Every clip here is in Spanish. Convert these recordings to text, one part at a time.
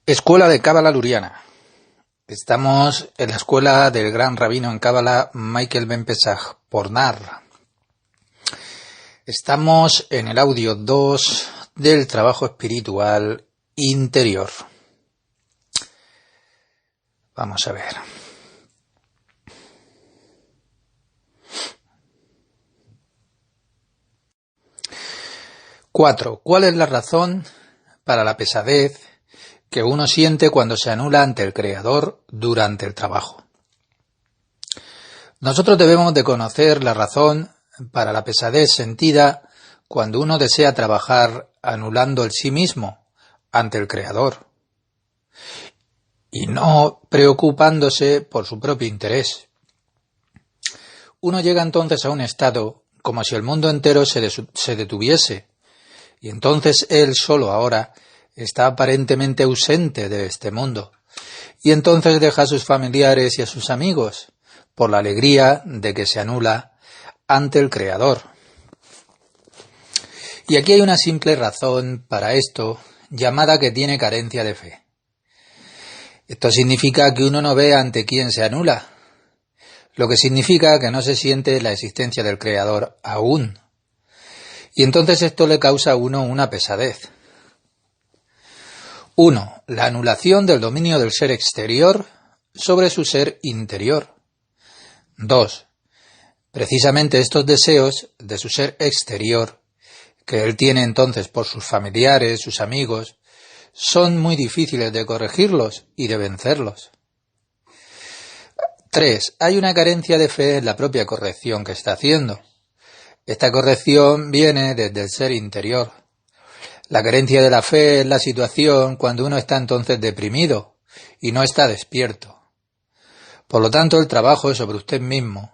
Escuela de Cábala Luriana. Estamos en la escuela del gran rabino en Cábala, Michael Ben Pesach Pornar. Estamos en el audio 2 del trabajo espiritual interior. Vamos a ver. Cuatro. ¿Cuál es la razón para la pesadez que uno siente cuando se anula ante el Creador durante el trabajo? Nosotros debemos de conocer la razón para la pesadez sentida cuando uno desea trabajar anulando el sí mismo ante el Creador y no preocupándose por su propio interés. Uno llega entonces a un estado como si el mundo entero se detuviese y entonces él solo ahora está aparentemente ausente de este mundo, y entonces deja a sus familiares y a sus amigos por la alegría de que se anula ante el Creador. Y aquí hay una simple razón para esto, llamada que tiene carencia de fe. Esto significa que uno no ve ante quién se anula, lo que significa que no se siente la existencia del Creador aún. Y entonces esto le causa a uno una pesadez. 1. La anulación del dominio del ser exterior sobre su ser interior. 2. Precisamente estos deseos de su ser exterior, que él tiene entonces por sus familiares, sus amigos, son muy difíciles de corregirlos y de vencerlos. 3. Hay una carencia de fe en la propia corrección que está haciendo. Esta corrección viene desde el ser interior. La carencia de la fe es la situación cuando uno está entonces deprimido y no está despierto. Por lo tanto, el trabajo es sobre usted mismo,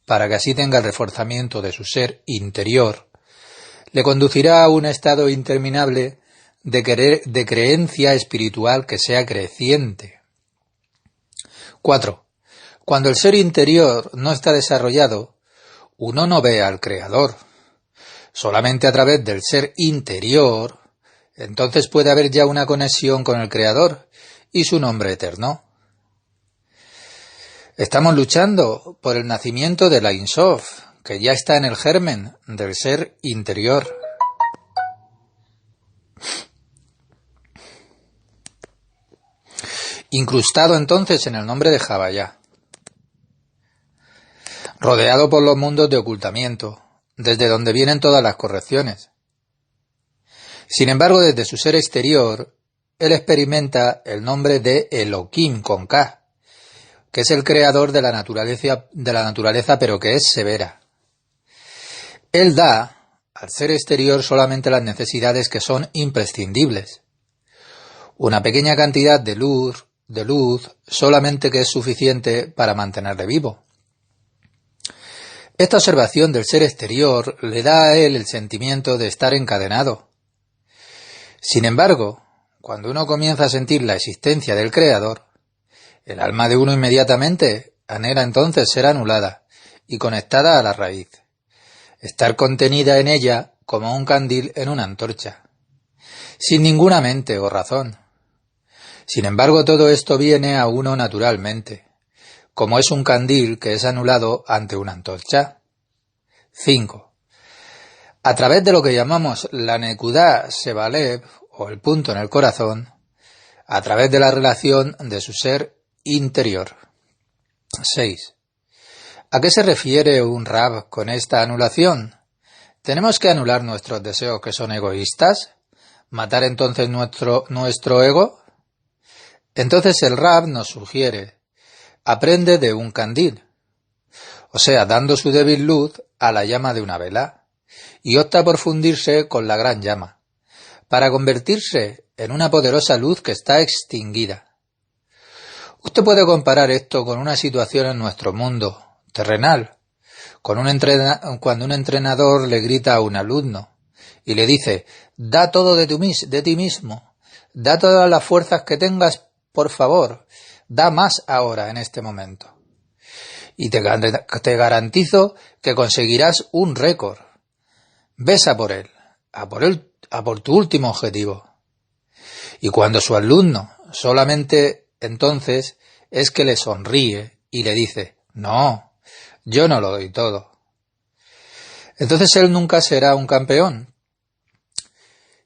para que así tenga el reforzamiento de su ser interior, le conducirá a un estado interminable de creencia espiritual que sea creciente. 4. Cuando el ser interior no está desarrollado, uno no ve al Creador. Solamente a través del ser interior, entonces puede haber ya una conexión con el Creador y su nombre eterno. Estamos luchando por el nacimiento de la Ein Sof, que ya está en el germen del ser interior. Incrustado entonces en el nombre de Javayá. Rodeado por los mundos de ocultamiento, desde donde vienen todas las correcciones. Sin embargo, desde su ser exterior, él experimenta el nombre de Elohim con K, que es el creador de la naturaleza, pero que es severa. Él da al ser exterior solamente las necesidades que son imprescindibles. Una pequeña cantidad de luz solamente que es suficiente para mantenerle vivo. Esta observación del ser exterior le da a él el sentimiento de estar encadenado. Sin embargo, cuando uno comienza a sentir la existencia del Creador, el alma de uno inmediatamente anhela entonces ser anulada y conectada a la raíz, estar contenida en ella como un candil en una antorcha, sin ninguna mente o razón. Sin embargo, todo esto viene a uno naturalmente, como es un candil que es anulado ante una antorcha. 5. A través de lo que llamamos la Nekudá Sebalev, o el punto en el corazón, a través de la relación de su ser interior. 6. ¿A qué se refiere un Rab con esta anulación? ¿Tenemos que anular nuestros deseos que son egoístas? ¿Matar entonces nuestro ego? Entonces el Rab nos sugiere: aprende de un candil, o sea, dando su débil luz a la llama de una vela, y opta por fundirse con la gran llama, para convertirse en una poderosa luz que está extinguida. Usted puede comparar esto con una situación en nuestro mundo terrenal, cuando un entrenador le grita a un alumno y le dice: da todo de ti mismo, da todas las fuerzas que tengas, por favor, da más ahora en este momento. Y te garantizo que conseguirás un récord. Ves a por él, a por tu último objetivo. Y cuando su alumno solamente entonces es que le sonríe y le dice: no, yo no lo doy todo. Entonces él nunca será un campeón.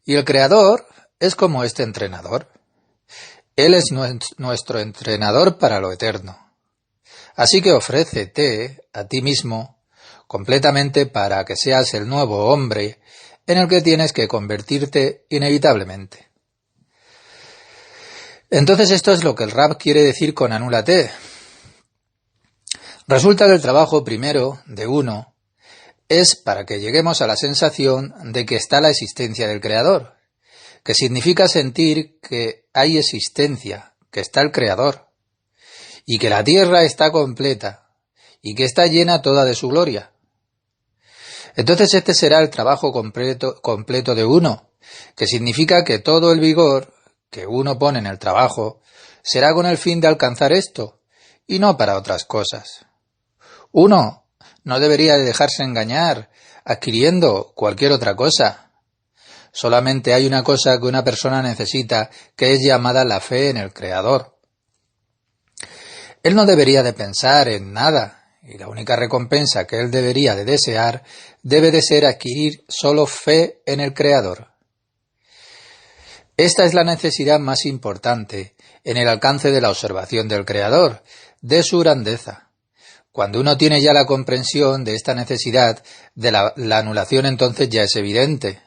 Y el Creador es como este entrenador. Él es nuestro entrenador para lo eterno. Así que ofrécete a ti mismo completamente para que seas el nuevo hombre en el que tienes que convertirte inevitablemente. Entonces esto es lo que el Rab quiere decir con anúlate. Resulta que el trabajo primero de uno es para que lleguemos a la sensación de que está la existencia del Creador, que significa sentir que hay existencia, que está el Creador, y que la tierra está completa, y que está llena toda de su gloria. Entonces este será el trabajo completo de uno, que significa que todo el vigor que uno pone en el trabajo será con el fin de alcanzar esto, y no para otras cosas. Uno no debería de dejarse engañar adquiriendo cualquier otra cosa. Solamente hay una cosa que una persona necesita, que es llamada la fe en el Creador. Él no debería de pensar en nada, y la única recompensa que él debería de desear debe de ser adquirir solo fe en el Creador. Esta es la necesidad más importante en el alcance de la observación del Creador, de su grandeza. Cuando uno tiene ya la comprensión de esta necesidad, de la anulación entonces ya es evidente.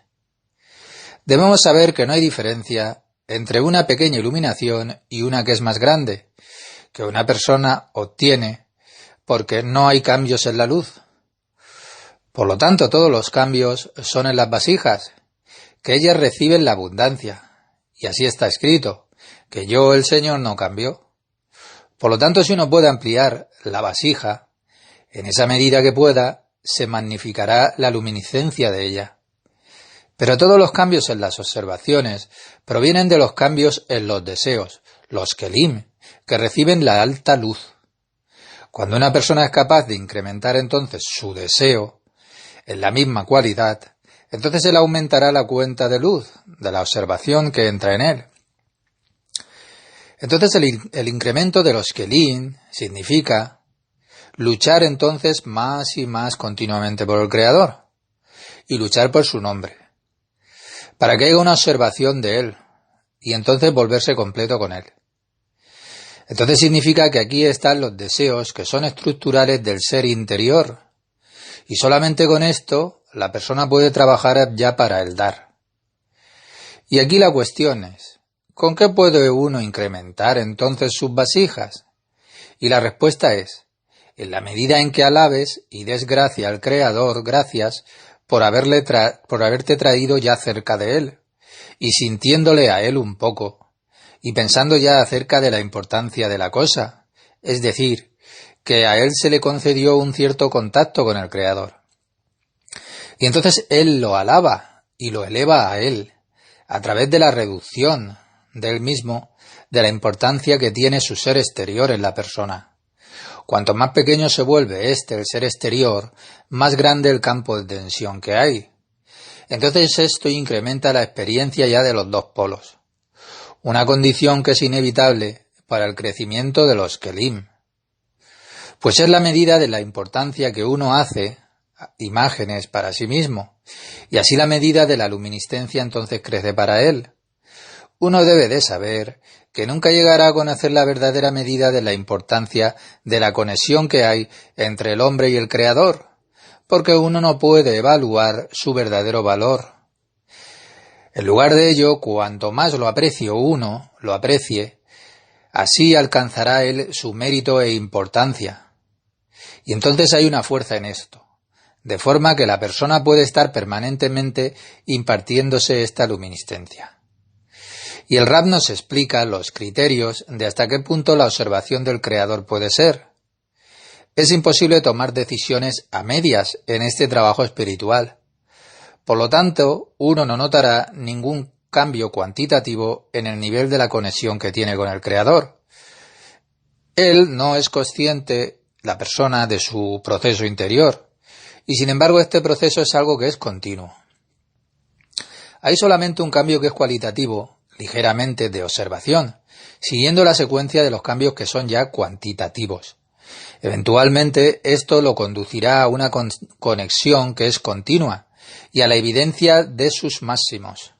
Debemos saber que no hay diferencia entre una pequeña iluminación y una que es más grande, que una persona obtiene porque no hay cambios en la luz. Por lo tanto, todos los cambios son en las vasijas, que ellas reciben la abundancia. Y así está escrito, que yo, el Señor, no cambio. Por lo tanto, si uno puede ampliar la vasija, en esa medida que pueda, se magnificará la luminiscencia de ella. Pero todos los cambios en las observaciones provienen de los cambios en los deseos, los kelim, que reciben la alta luz. Cuando una persona es capaz de incrementar entonces su deseo en la misma cualidad, entonces él aumentará la cuenta de luz de la observación que entra en él. Entonces el incremento de los kelim significa luchar entonces más y más continuamente por el Creador y luchar por su nombre, para que haya una observación de él y entonces volverse completo con él. Entonces significa que aquí están los deseos que son estructurales del ser interior y solamente con esto la persona puede trabajar ya para el dar. Y aquí la cuestión es, ¿con qué puede uno incrementar entonces sus vasijas? Y la respuesta es, en la medida en que alabes y des gracia al Creador, gracias por haberte traído ya cerca de Él, y sintiéndole a Él un poco, y pensando ya acerca de la importancia de la cosa, es decir, que a Él se le concedió un cierto contacto con el Creador. Y entonces Él lo alaba y lo eleva a Él, a través de la reducción de Él mismo, de la importancia que tiene su ser exterior en la persona. Cuanto más pequeño se vuelve el ser exterior, más grande el campo de tensión que hay. Entonces esto incrementa la experiencia ya de los dos polos. Una condición que es inevitable para el crecimiento de los kelim. Pues es la medida de la importancia que uno hace imágenes para sí mismo, y así la medida de la luminiscencia entonces crece para él. Uno debe de saber que nunca llegará a conocer la verdadera medida de la importancia de la conexión que hay entre el hombre y el Creador, porque uno no puede evaluar su verdadero valor. En lugar de ello, cuanto más lo aprecie uno, así alcanzará él su mérito e importancia. Y entonces hay una fuerza en esto, de forma que la persona puede estar permanentemente impartiéndose esta luminiscencia. Y el Rab nos explica los criterios de hasta qué punto la observación del Creador puede ser. Es imposible tomar decisiones a medias en este trabajo espiritual. Por lo tanto, uno no notará ningún cambio cuantitativo en el nivel de la conexión que tiene con el Creador. Él no es consciente, la persona, de su proceso interior, y sin embargo este proceso es algo que es continuo. Hay solamente un cambio que es cualitativo, ligeramente de observación, siguiendo la secuencia de los cambios que son ya cuantitativos. Eventualmente esto lo conducirá a una conexión que es continua y a la evidencia de sus máximos.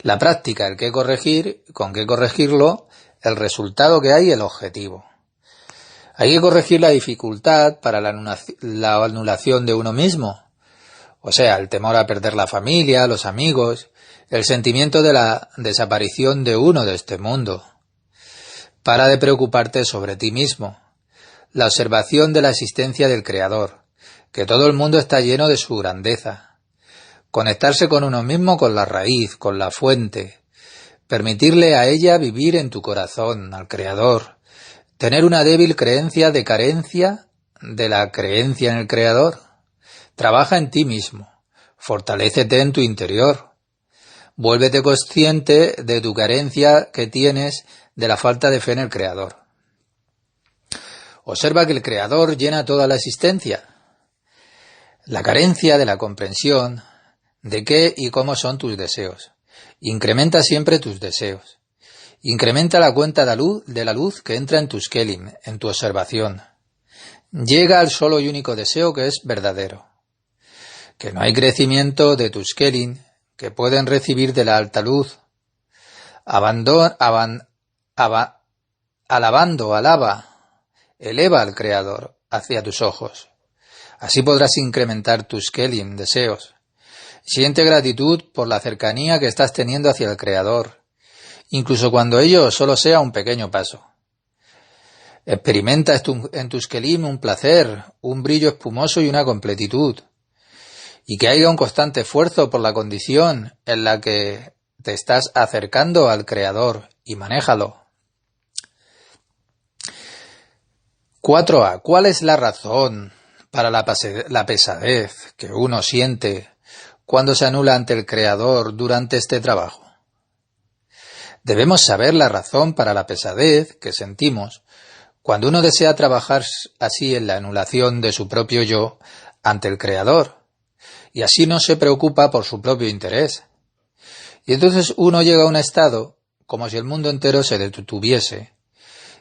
La práctica, el qué corregir, con qué corregirlo, el resultado que hay, el objetivo. Hay que corregir la dificultad para la anulación de uno mismo, o sea, el temor a perder la familia, los amigos, el sentimiento de la desaparición de uno de este mundo. Para de preocuparte sobre ti mismo, la observación de la existencia del Creador, que todo el mundo está lleno de su grandeza. Conectarse con uno mismo, con la raíz, con la fuente. Permitirle a ella vivir en tu corazón, al Creador. Tener una débil creencia de carencia de la creencia en el Creador. Trabaja en ti mismo. Fortalécete en tu interior. Vuélvete consciente de tu carencia que tienes de la falta de fe en el Creador. Observa que el Creador llena toda la existencia. La carencia de la comprensión de qué y cómo son tus deseos. Incrementa siempre tus deseos. Incrementa la cuenta de la luz que entra en tus kelim, en tu observación. Llega al solo y único deseo que es verdadero. Que no hay crecimiento de tus kelim que pueden recibir de la alta luz. Eleva al Creador hacia tus ojos. Así podrás incrementar tus kelim, deseos. Siente gratitud por la cercanía que estás teniendo hacia el Creador, incluso cuando ello solo sea un pequeño paso. Experimenta en tus kelim un placer, un brillo espumoso y una completitud, y que haya un constante esfuerzo por la condición en la que te estás acercando al Creador, y manéjalo. 4a. ¿Cuál es la razón para la pesadez que uno siente cuando se anula ante el Creador durante este trabajo? Debemos saber la razón para la pesadez que sentimos cuando uno desea trabajar así en la anulación de su propio yo ante el Creador, y así no se preocupa por su propio interés. Y entonces uno llega a un estado como si el mundo entero se detuviese,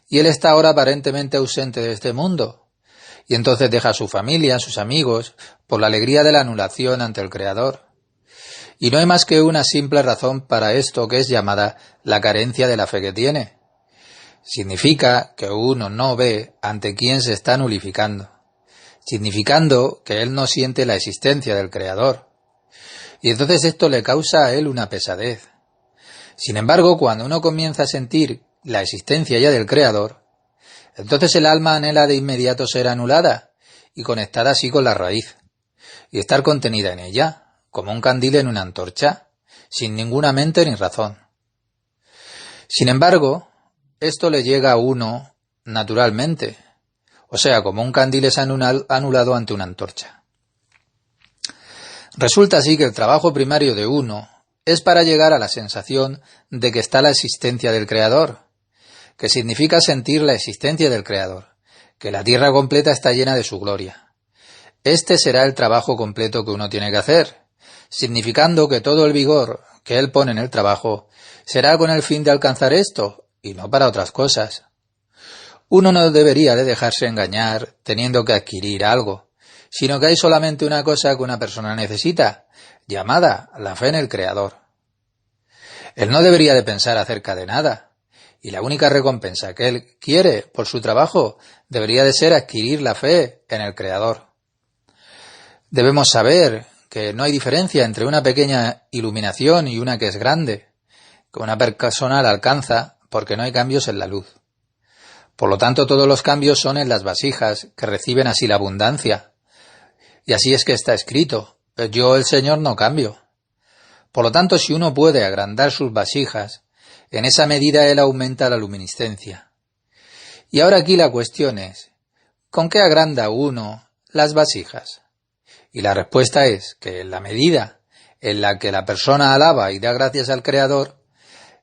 y él está ahora aparentemente ausente de este mundo, y entonces deja a su familia, a sus amigos, por la alegría de la anulación ante el Creador. Y no hay más que una simple razón para esto, que es llamada la carencia de la fe que tiene. Significa que uno no ve ante quién se está nulificando, significando que él no siente la existencia del Creador. Y entonces esto le causa a él una pesadez. Sin embargo, cuando uno comienza a sentir la existencia ya del Creador, entonces el alma anhela de inmediato ser anulada y conectada así con la raíz, y estar contenida en ella, como un candil en una antorcha, sin ninguna mente ni razón. Sin embargo, esto le llega a uno naturalmente, o sea, como un candil es anulado ante una antorcha. Resulta así que el trabajo primario de uno es para llegar a la sensación de que está la existencia del Creador, que significa sentir la existencia del Creador, que la tierra completa está llena de su gloria. Este será el trabajo completo que uno tiene que hacer, significando que todo el vigor que él pone en el trabajo será con el fin de alcanzar esto, y no para otras cosas. Uno no debería de dejarse engañar teniendo que adquirir algo, sino que hay solamente una cosa que una persona necesita, llamada la fe en el Creador. Él no debería de pensar acerca de nada, y la única recompensa que él quiere por su trabajo debería de ser adquirir la fe en el Creador. Debemos saber que no hay diferencia entre una pequeña iluminación y una que es grande, que una persona la alcanza porque no hay cambios en la luz. Por lo tanto, todos los cambios son en las vasijas, que reciben así la abundancia. Y así es que está escrito: yo, el Señor, no cambio. Por lo tanto, si uno puede agrandar sus vasijas, en esa medida él aumenta la luminiscencia. Y ahora aquí la cuestión es, ¿con qué agranda uno las vasijas? Y la respuesta es que en la medida en la que la persona alaba y da gracias al Creador,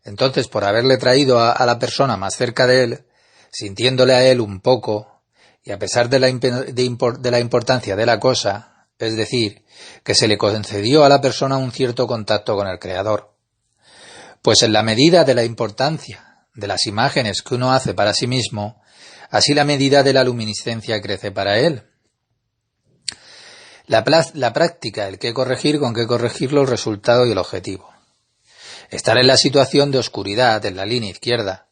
entonces por haberle traído a la persona más cerca de él, sintiéndole a él un poco, y a pesar de la importancia de la cosa, es decir, que se le concedió a la persona un cierto contacto con el Creador, pues en la medida de la importancia de las imágenes que uno hace para sí mismo, así la medida de la luminiscencia crece para él. La práctica, el qué corregir, con qué corregirlo, el resultado y el objetivo. Estar en la situación de oscuridad, en la línea izquierda.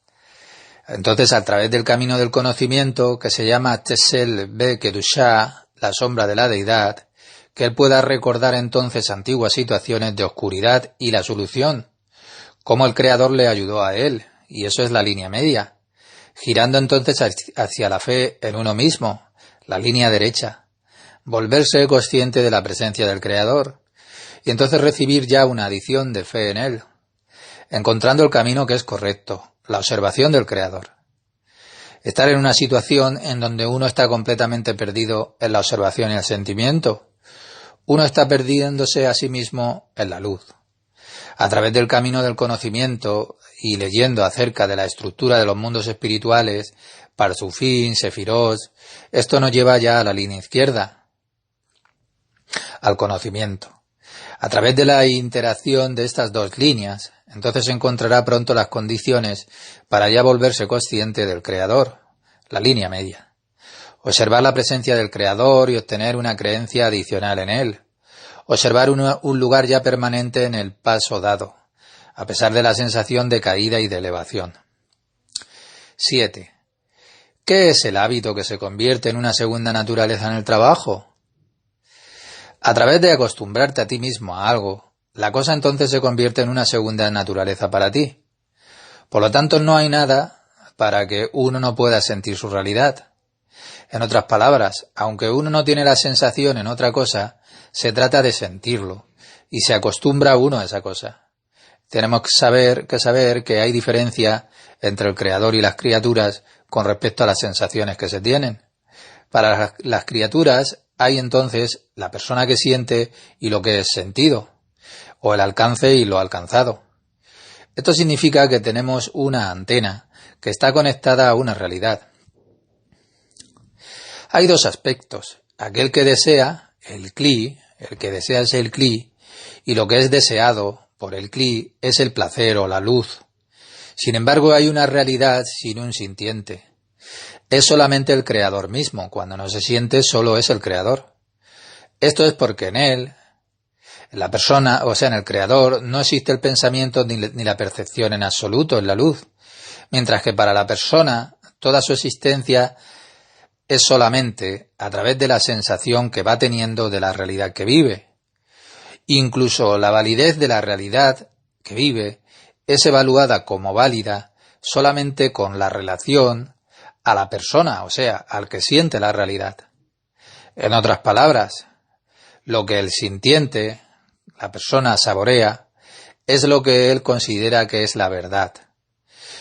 Entonces, a través del camino del conocimiento, que se llama Tesel Be Kedushá, la sombra de la deidad, que él pueda recordar entonces antiguas situaciones de oscuridad y la solución, cómo el Creador le ayudó a él, y eso es la línea media, girando entonces hacia la fe en uno mismo, la línea derecha, volverse consciente de la presencia del Creador, y entonces recibir ya una adición de fe en él, encontrando el camino que es correcto, la observación del Creador. Estar en una situación en donde uno está completamente perdido en la observación y el sentimiento, uno está perdiéndose a sí mismo en la luz. A través del camino del conocimiento y leyendo acerca de la estructura de los mundos espirituales, Parsufín, Sefirot, esto nos lleva ya a la línea izquierda, al conocimiento. A través de la interacción de estas dos líneas, entonces encontrará pronto las condiciones para ya volverse consciente del Creador, la línea media. Observar la presencia del Creador y obtener una creencia adicional en él. Observar un lugar ya permanente en el paso dado, a pesar de la sensación de caída y de elevación. 7. ¿Qué es el hábito que se convierte en una segunda naturaleza en el trabajo? A través de acostumbrarte a ti mismo a algo, la cosa entonces se convierte en una segunda naturaleza para ti. Por lo tanto, no hay nada para que uno no pueda sentir su realidad. En otras palabras, aunque uno no tiene la sensación en otra cosa, se trata de sentirlo, y se acostumbra uno a esa cosa. Tenemos que saber que hay diferencia entre el Creador y las criaturas con respecto a las sensaciones que se tienen. Para las criaturas hay entonces la persona que siente y lo que es sentido, o el alcance y lo alcanzado. Esto significa que tenemos una antena que está conectada a una realidad. Hay dos aspectos, aquel que desea, el Kli, el que desea es el Kli, y lo que es deseado por el Kli es el placer o la luz. Sin embargo, hay una realidad sin un sintiente. Es solamente el Creador mismo, cuando no se siente solo es el Creador. Esto es porque en él, en la persona, o sea en el Creador, no existe el pensamiento ni la percepción en absoluto, en la luz, mientras que para la persona toda su existencia es solamente a través de la sensación que va teniendo de la realidad que vive. Incluso la validez de la realidad que vive es evaluada como válida solamente con la relación a la persona, o sea, al que siente la realidad. En otras palabras, lo que el sintiente, la persona saborea, es lo que él considera que es la verdad.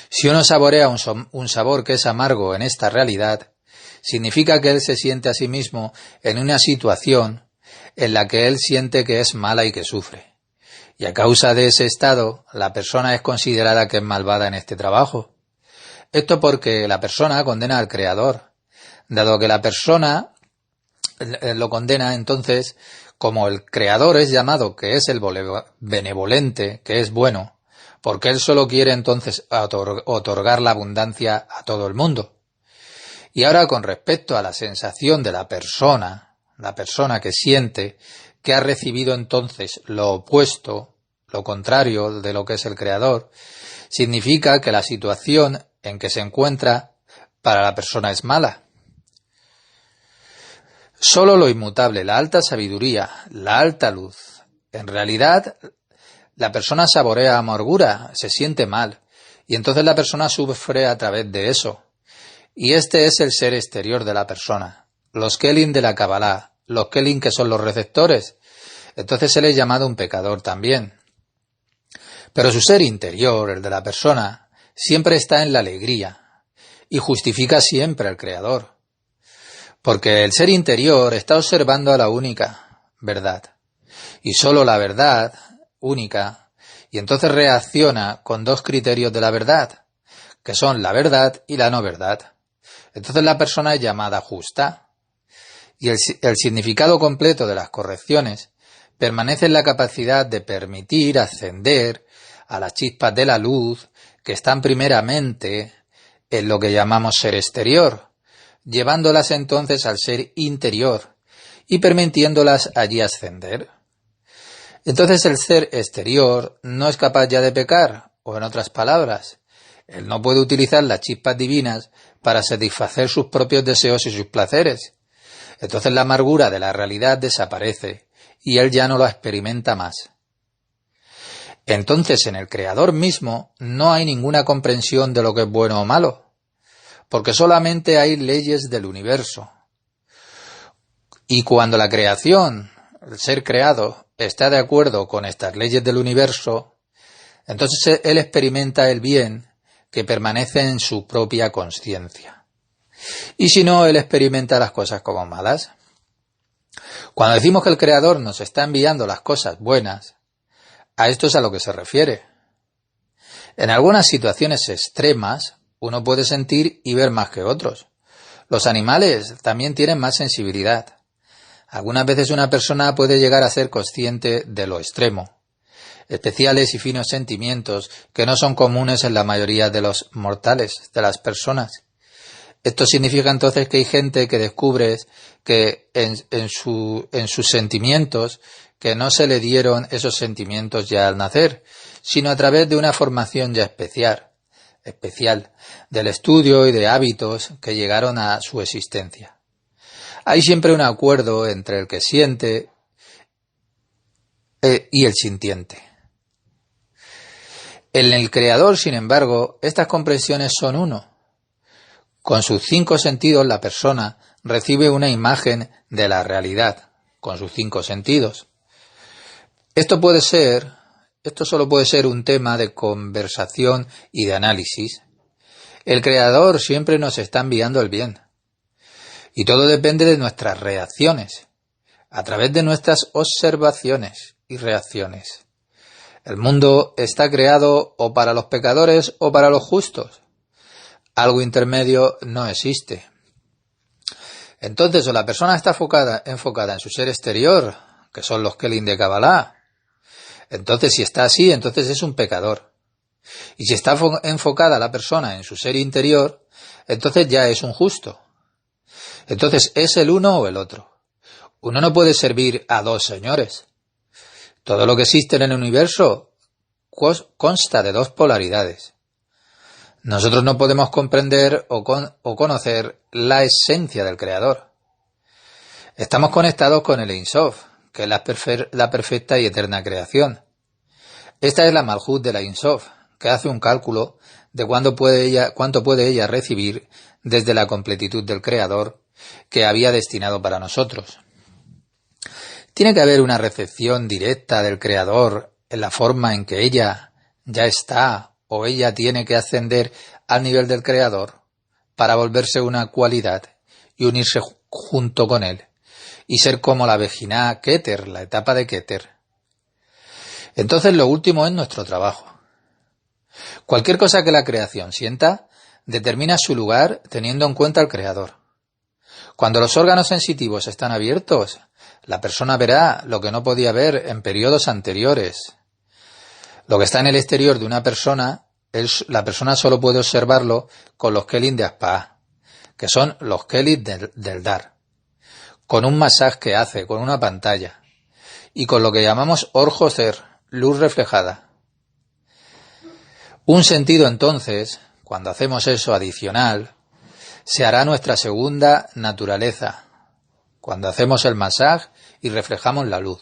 Si uno saborea un sabor que es amargo en esta realidad, significa que él se siente a sí mismo en una situación en la que él siente que es mala y que sufre. Y a causa de ese estado, la persona es considerada que es malvada en este trabajo. Esto porque la persona condena al Creador. Dado que la persona lo condena, entonces, como el Creador es llamado que es el benevolente, que es bueno, porque él solo quiere entonces otorgar la abundancia a todo el mundo. Y ahora con respecto a la sensación de la persona que siente que ha recibido entonces lo opuesto, lo contrario de lo que es el Creador, significa que la situación en que se encuentra para la persona es mala. Solo lo inmutable, la alta sabiduría, la alta luz. En realidad, la persona saborea amargura, se siente mal, y entonces la persona sufre a través de eso. Y este es el ser exterior de la persona. Los Kelim de la Kabbalah, los Kelim que son los receptores, entonces se les llamado un pecador también. Pero su ser interior, el de la persona, siempre está en la alegría y justifica siempre al Creador. Porque el ser interior está observando a la única verdad. Y solo la verdad única, y entonces reacciona con dos criterios de la verdad, que son la verdad y la no verdad. Entonces la persona es llamada justa. Y el significado completo de las correcciones permanece en la capacidad de permitir ascender a las chispas de la luz que están primeramente en lo que llamamos ser exterior, llevándolas entonces al ser interior y permitiéndolas allí ascender. Entonces el ser exterior no es capaz ya de pecar, o en otras palabras, él no puede utilizar las chispas divinas para satisfacer sus propios deseos y sus placeres. Entonces la amargura de la realidad desaparece y él ya no la experimenta más. Entonces en el Creador mismo no hay ninguna comprensión de lo que es bueno o malo, porque solamente hay leyes del universo. Y cuando la creación, el ser creado, está de acuerdo con estas leyes del universo, entonces él experimenta el bien que permanece en su propia consciencia. Y si no, él experimenta las cosas como malas. Cuando decimos que el Creador nos está enviando las cosas buenas, a esto es a lo que se refiere. En algunas situaciones extremas, uno puede sentir y ver más que otros. Los animales también tienen más sensibilidad. Algunas veces una persona puede llegar a ser consciente de lo extremo, especiales y finos sentimientos que no son comunes en la mayoría de los mortales, de las personas. Esto significa entonces que hay gente que descubre que en sus sentimientos, que no se le dieron esos sentimientos ya al nacer, sino a través de una formación ya especial, del estudio y de hábitos que llegaron a su existencia. Hay siempre un acuerdo entre el que siente y el sintiente. En el Creador, sin embargo, estas comprensiones son uno. Con sus 5 sentidos la persona recibe una imagen de la realidad, con sus 5 sentidos. Esto solo puede ser un tema de conversación y de análisis. El Creador siempre nos está enviando el bien. Y todo depende de nuestras reacciones, a través de nuestras observaciones y reacciones. El mundo está creado o para los pecadores o para los justos. Algo intermedio no existe. Entonces, o la persona está enfocada en su ser exterior, que son los Kelim de Kabbalah. Entonces, si está así, entonces es un pecador. Y si está enfocada la persona en su ser interior, entonces ya es un justo. Entonces, ¿es el uno o el otro? Uno no puede servir a dos señores. Todo lo que existe en el universo consta de 2 polaridades. Nosotros no podemos comprender o conocer la esencia del Creador. Estamos conectados con el Ein Sof, que es la perfecta y eterna creación. Esta es la Malhut de la Ein Sof, que hace un cálculo de cuánto puede ella recibir desde la completitud del Creador que había destinado para nosotros. Tiene que haber una recepción directa del Creador en la forma en que ella ya está o ella tiene que ascender al nivel del Creador para volverse una cualidad y unirse junto con él y ser como la Vejina Keter, la etapa de Keter. Entonces lo último es nuestro trabajo. Cualquier cosa que la creación sienta determina su lugar teniendo en cuenta al Creador. Cuando los órganos sensitivos están abiertos, la persona verá lo que no podía ver en periodos anteriores. Lo que está en el exterior de una persona, la persona solo puede observarlo con los Kelim de Aspa, que son los Kelim del dar, con un masaje que hace, con una pantalla, y con lo que llamamos Or Joser, luz reflejada. Un sentido entonces, cuando hacemos eso adicional, se hará nuestra segunda naturaleza, cuando hacemos el masaje y reflejamos la luz.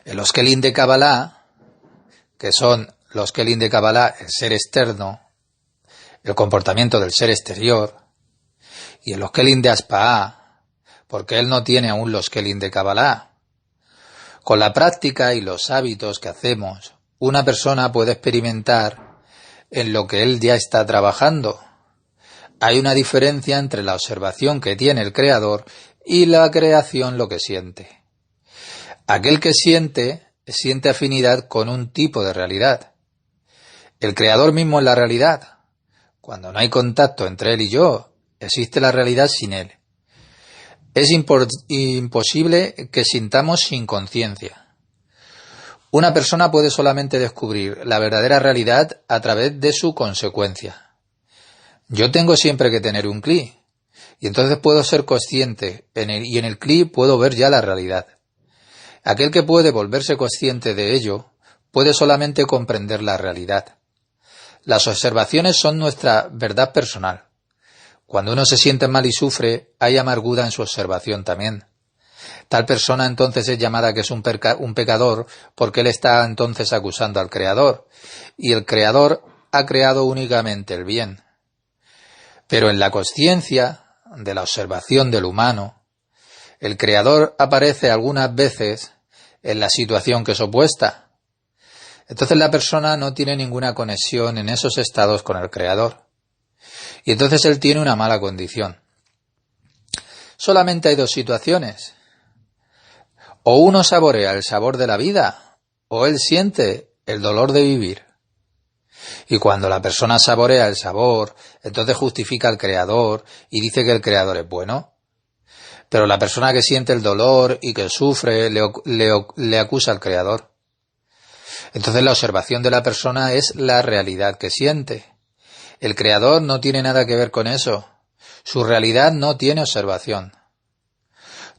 En los Kelim de Kabbalah, que son los Kelim de Kabbalah, el ser externo, el comportamiento del ser exterior, y en los Kelim de Aspa, porque él no tiene aún los Kelim de Kabbalah. Con la práctica y los hábitos que hacemos, una persona puede experimentar en lo que él ya está trabajando. Hay una diferencia entre la observación que tiene el Creador y la creación lo que siente. Aquel que siente afinidad con un tipo de realidad. El Creador mismo es la realidad. Cuando no hay contacto entre él y yo, existe la realidad sin él. Es imposible que sintamos sin conciencia. Una persona puede solamente descubrir la verdadera realidad a través de su consecuencia. Yo tengo siempre que tener un CLI, y entonces puedo ser consciente, y en el CLI puedo ver ya la realidad. Aquel que puede volverse consciente de ello, puede solamente comprender la realidad. Las observaciones son nuestra verdad personal. Cuando uno se siente mal y sufre, hay amargura en su observación también. Tal persona entonces es llamada que es un pecador porque él está entonces acusando al Creador, y el Creador ha creado únicamente el bien. Pero en la consciencia de la observación del humano, el Creador aparece algunas veces en la situación que es opuesta. Entonces la persona no tiene ninguna conexión en esos estados con el Creador. Y entonces él tiene una mala condición. Solamente hay dos situaciones. O uno saborea el sabor de la vida, o él siente el dolor de vivir. Y cuando la persona saborea el sabor, entonces justifica al Creador y dice que el Creador es bueno. Pero la persona que siente el dolor y que sufre le acusa al Creador. Entonces la observación de la persona es la realidad que siente. El Creador no tiene nada que ver con eso. Su realidad no tiene observación.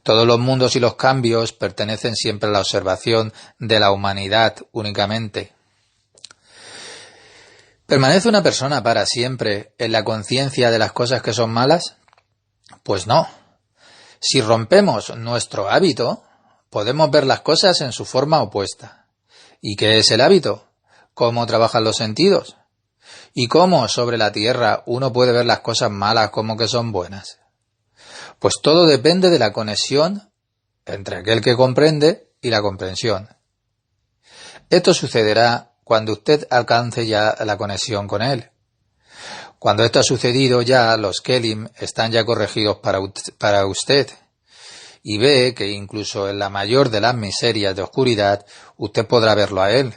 Todos los mundos y los cambios pertenecen siempre a la observación de la humanidad únicamente. ¿Permanece una persona para siempre en la conciencia de las cosas que son malas? Pues no. Si rompemos nuestro hábito, podemos ver las cosas en su forma opuesta. ¿Y qué es el hábito? ¿Cómo trabajan los sentidos? ¿Y cómo sobre la tierra uno puede ver las cosas malas como que son buenas? Pues todo depende de la conexión entre aquel que comprende y la comprensión. Esto sucederá cuando usted alcance ya la conexión con él. Cuando esto ha sucedido ya, los Kelim están ya corregidos para usted. Y ve que incluso en la mayor de las miserias de oscuridad, usted podrá verlo a él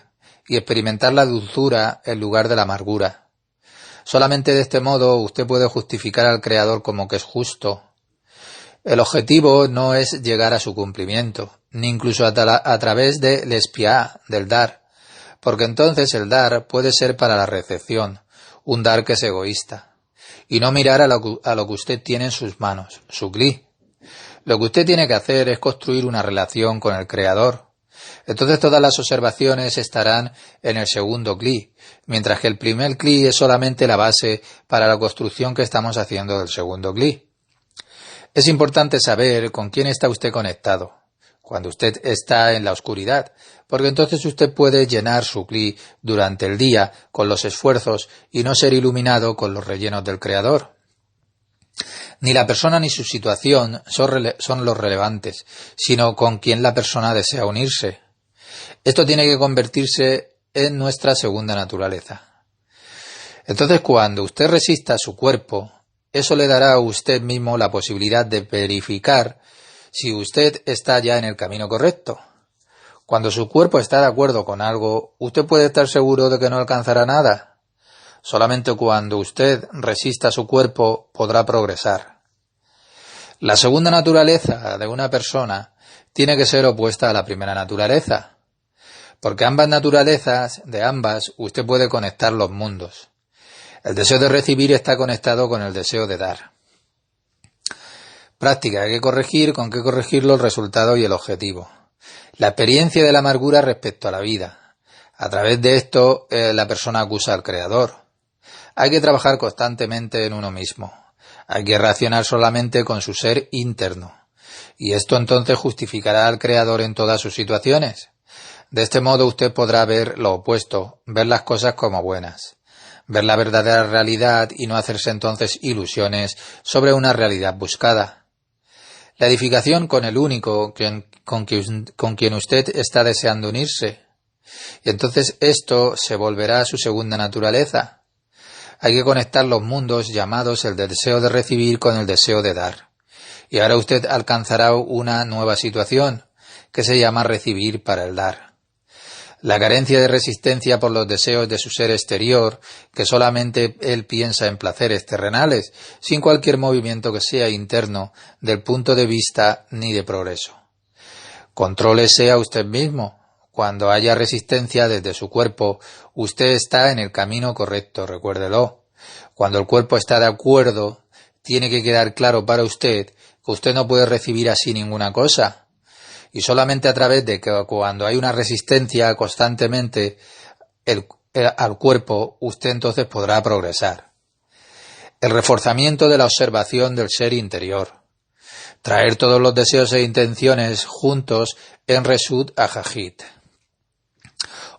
y experimentar la dulzura en lugar de la amargura. Solamente de este modo usted puede justificar al Creador como que es justo. El objetivo no es llegar a su cumplimiento, ni incluso a través de l'espiá, del dar, porque entonces el dar puede ser para la recepción, un dar que es egoísta, y no mirar a lo que usted tiene en sus manos, su CLI. Lo que usted tiene que hacer es construir una relación con el Creador. Entonces todas las observaciones estarán en el segundo CLI, mientras que el primer CLI es solamente la base para la construcción que estamos haciendo del segundo CLI. Es importante saber con quién está usted conectado cuando usted está en la oscuridad, porque entonces usted puede llenar su CLI durante el día con los esfuerzos y no ser iluminado con los rellenos del Creador. Ni la persona ni su situación son los relevantes, sino con quien la persona desea unirse. Esto tiene que convertirse en nuestra segunda naturaleza. Entonces, cuando usted resista a su cuerpo, eso le dará a usted mismo la posibilidad de verificar si usted está ya en el camino correcto. Cuando su cuerpo está de acuerdo con algo, usted puede estar seguro de que no alcanzará nada. Solamente cuando usted resista a su cuerpo podrá progresar. La segunda naturaleza de una persona tiene que ser opuesta a la primera naturaleza, porque ambas naturalezas, de ambas, usted puede conectar los mundos. El deseo de recibir está conectado con el deseo de dar. Práctica, hay que corregir, con qué corregirlo, el resultado y el objetivo. La experiencia de la amargura respecto a la vida. A través de esto, la persona acusa al Creador. Hay que trabajar constantemente en uno mismo. Hay que reaccionar solamente con su ser interno. Y esto entonces justificará al Creador en todas sus situaciones. De este modo usted podrá ver lo opuesto, ver las cosas como buenas, ver la verdadera realidad y no hacerse entonces ilusiones sobre una realidad buscada. La edificación con el único con quien usted está deseando unirse. Y entonces esto se volverá a su segunda naturaleza. Hay que conectar los mundos llamados el deseo de recibir con el deseo de dar. Y ahora usted alcanzará una nueva situación que se llama recibir para el dar. La carencia de resistencia por los deseos de su ser exterior, que solamente él piensa en placeres terrenales, sin cualquier movimiento que sea interno del punto de vista ni de progreso. Contrólese a usted mismo. Cuando haya resistencia desde su cuerpo, usted está en el camino correcto, recuérdelo. Cuando el cuerpo está de acuerdo, tiene que quedar claro para usted que usted no puede recibir así ninguna cosa. Y solamente a través de que cuando hay una resistencia constantemente al cuerpo, usted entonces podrá progresar. El reforzamiento de la observación del ser interior. Traer todos los deseos e intenciones juntos en Resut Ajajit.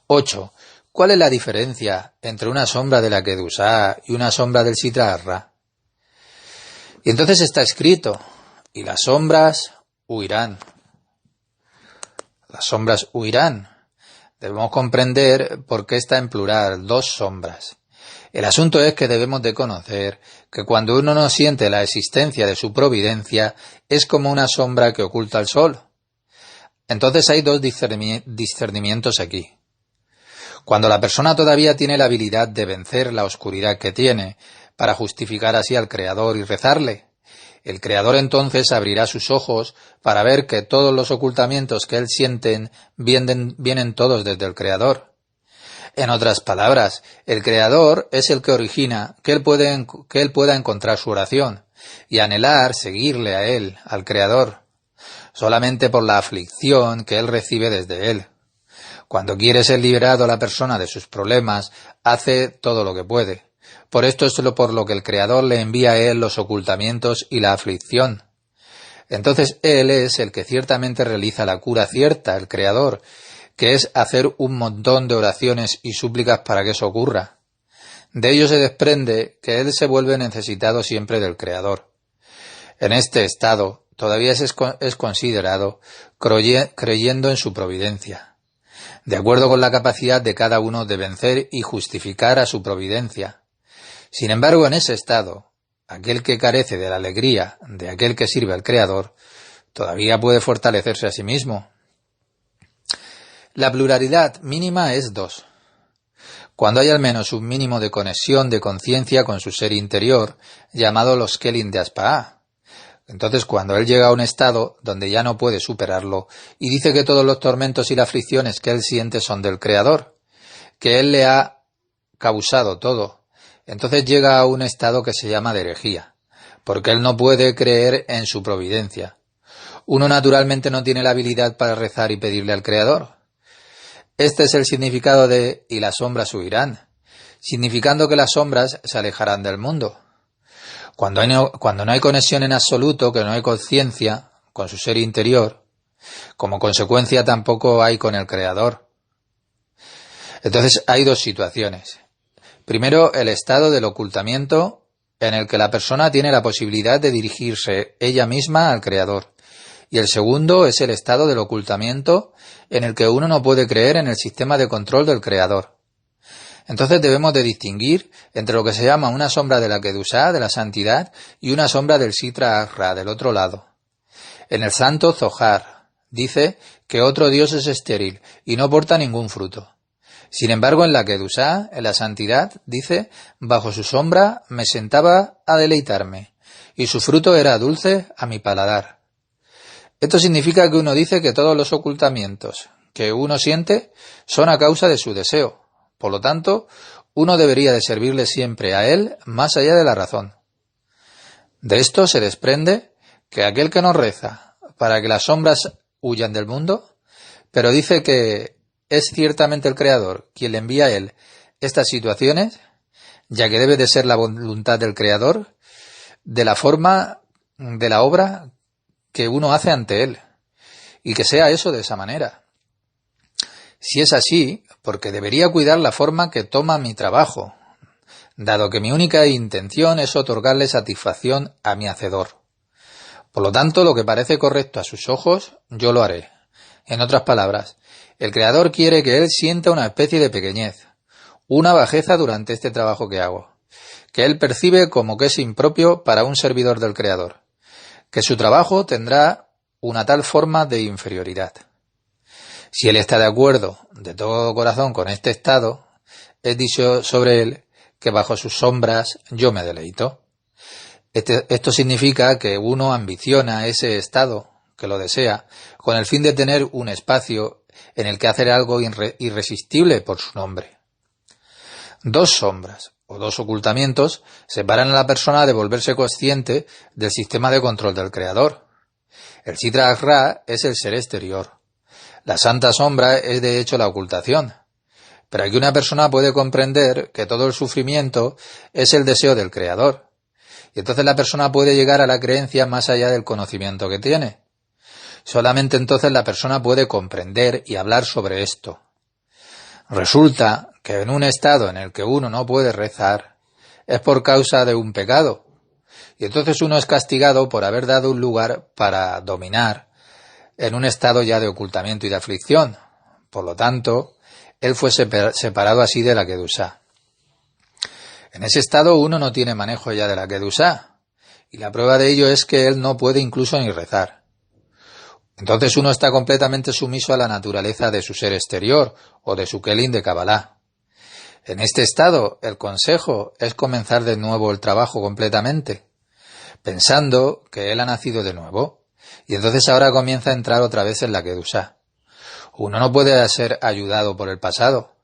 8. ¿Cuál es la diferencia entre una sombra de la Kedusá y una sombra del Sitra Achra? Y entonces está escrito, y las sombras huirán. Las sombras huirán. Debemos comprender por qué está en plural, dos sombras. El asunto es que debemos de conocer que cuando uno no siente la existencia de su providencia, es como una sombra que oculta el sol. Entonces hay dos discernimientos aquí. Cuando la persona todavía tiene la habilidad de vencer la oscuridad que tiene, para justificar así al Creador y rezarle, el Creador entonces abrirá sus ojos para ver que todos los ocultamientos que él siente vienen todos desde el Creador. En otras palabras, el Creador es el que origina que él pueda encontrar su oración y anhelar seguirle a él, al Creador, solamente por la aflicción que él recibe desde él. Cuando quiere ser liberado la persona de sus problemas, hace todo lo que puede. Por esto es por lo que el Creador le envía a él los ocultamientos y la aflicción. Entonces él es el que ciertamente realiza la cura cierta, el Creador, que es hacer un montón de oraciones y súplicas para que eso ocurra. De ello se desprende que él se vuelve necesitado siempre del Creador. En este estado todavía es considerado creyendo en su providencia, de acuerdo con la capacidad de cada uno de vencer y justificar a su providencia. Sin embargo, en ese estado, aquel que carece de la alegría de aquel que sirve al Creador, todavía puede fortalecerse a sí mismo. La pluralidad mínima es 2. Cuando hay al menos un mínimo de conexión de conciencia con su ser interior, llamado los Kelim de Aspaá. Entonces, cuando él llega a un estado donde ya no puede superarlo y dice que todos los tormentos y las aflicciones que él siente son del Creador, que él le ha causado todo, entonces llega a un estado que se llama de herejía, porque él no puede creer en su providencia. Uno naturalmente no tiene la habilidad para rezar y pedirle al Creador. Este es el significado de «y las sombras huirán», significando que las sombras se alejarán del mundo. Cuando no hay conexión en absoluto, que no hay conciencia con su ser interior, como consecuencia tampoco hay con el Creador. Entonces hay dos situaciones. Primero, el estado del ocultamiento, en el que la persona tiene la posibilidad de dirigirse ella misma al Creador. Y el segundo es el estado del ocultamiento, en el que uno no puede creer en el sistema de control del Creador. Entonces debemos de distinguir entre lo que se llama una sombra de la Kedusá, de la santidad, y una sombra del Sitra Achra, del otro lado. En el santo Zohar dice que otro Dios es estéril y no porta ningún fruto. Sin embargo, en la Kedusá, en la santidad, dice, bajo su sombra me sentaba a deleitarme, y su fruto era dulce a mi paladar. Esto significa que uno dice que todos los ocultamientos que uno siente son a causa de su deseo. Por lo tanto, uno debería de servirle siempre a él más allá de la razón. De esto se desprende que aquel que no reza para que las sombras huyan del mundo, pero dice que es ciertamente el Creador quien le envía a él estas situaciones, ya que debe de ser la voluntad del Creador, de la forma de la obra que uno hace ante él, y que sea eso de esa manera. Si es así, porque debería cuidar la forma que toma mi trabajo, dado que mi única intención es otorgarle satisfacción a mi hacedor. Por lo tanto, lo que parece correcto a sus ojos, yo lo haré. En otras palabras, el Creador quiere que él sienta una especie de pequeñez, una bajeza durante este trabajo que hago, que él percibe como que es impropio para un servidor del Creador, que su trabajo tendrá una tal forma de inferioridad. Si él está de acuerdo de todo corazón con este estado, es dicho sobre él que bajo sus sombras yo me deleito. Esto significa que uno ambiciona ese estado, que lo desea, con el fin de tener un espacio en el que hacer algo irresistible por su nombre. Dos sombras o dos ocultamientos separan a la persona de volverse consciente del sistema de control del Creador. El Sitra Achra es el ser exterior. La Santa Sombra es de hecho la ocultación. Pero aquí una persona puede comprender que todo el sufrimiento es el deseo del Creador. Y entonces la persona puede llegar a la creencia más allá del conocimiento que tiene. Solamente entonces la persona puede comprender y hablar sobre esto. Resulta que en un estado en el que uno no puede rezar es por causa de un pecado. Y entonces uno es castigado por haber dado un lugar para dominar en un estado ya de ocultamiento y de aflicción. Por lo tanto, él fue separado así de la Kedusá. En ese estado uno no tiene manejo ya de la Kedusá, y la prueba de ello es que él no puede incluso ni rezar. Entonces uno está completamente sumiso a la naturaleza de su ser exterior o de su Kelim de Kabbalah. En este estado, el consejo es comenzar de nuevo el trabajo completamente, pensando que él ha nacido de nuevo, y entonces ahora comienza a entrar otra vez en la Kedusá. Uno no puede ser ayudado por el pasado.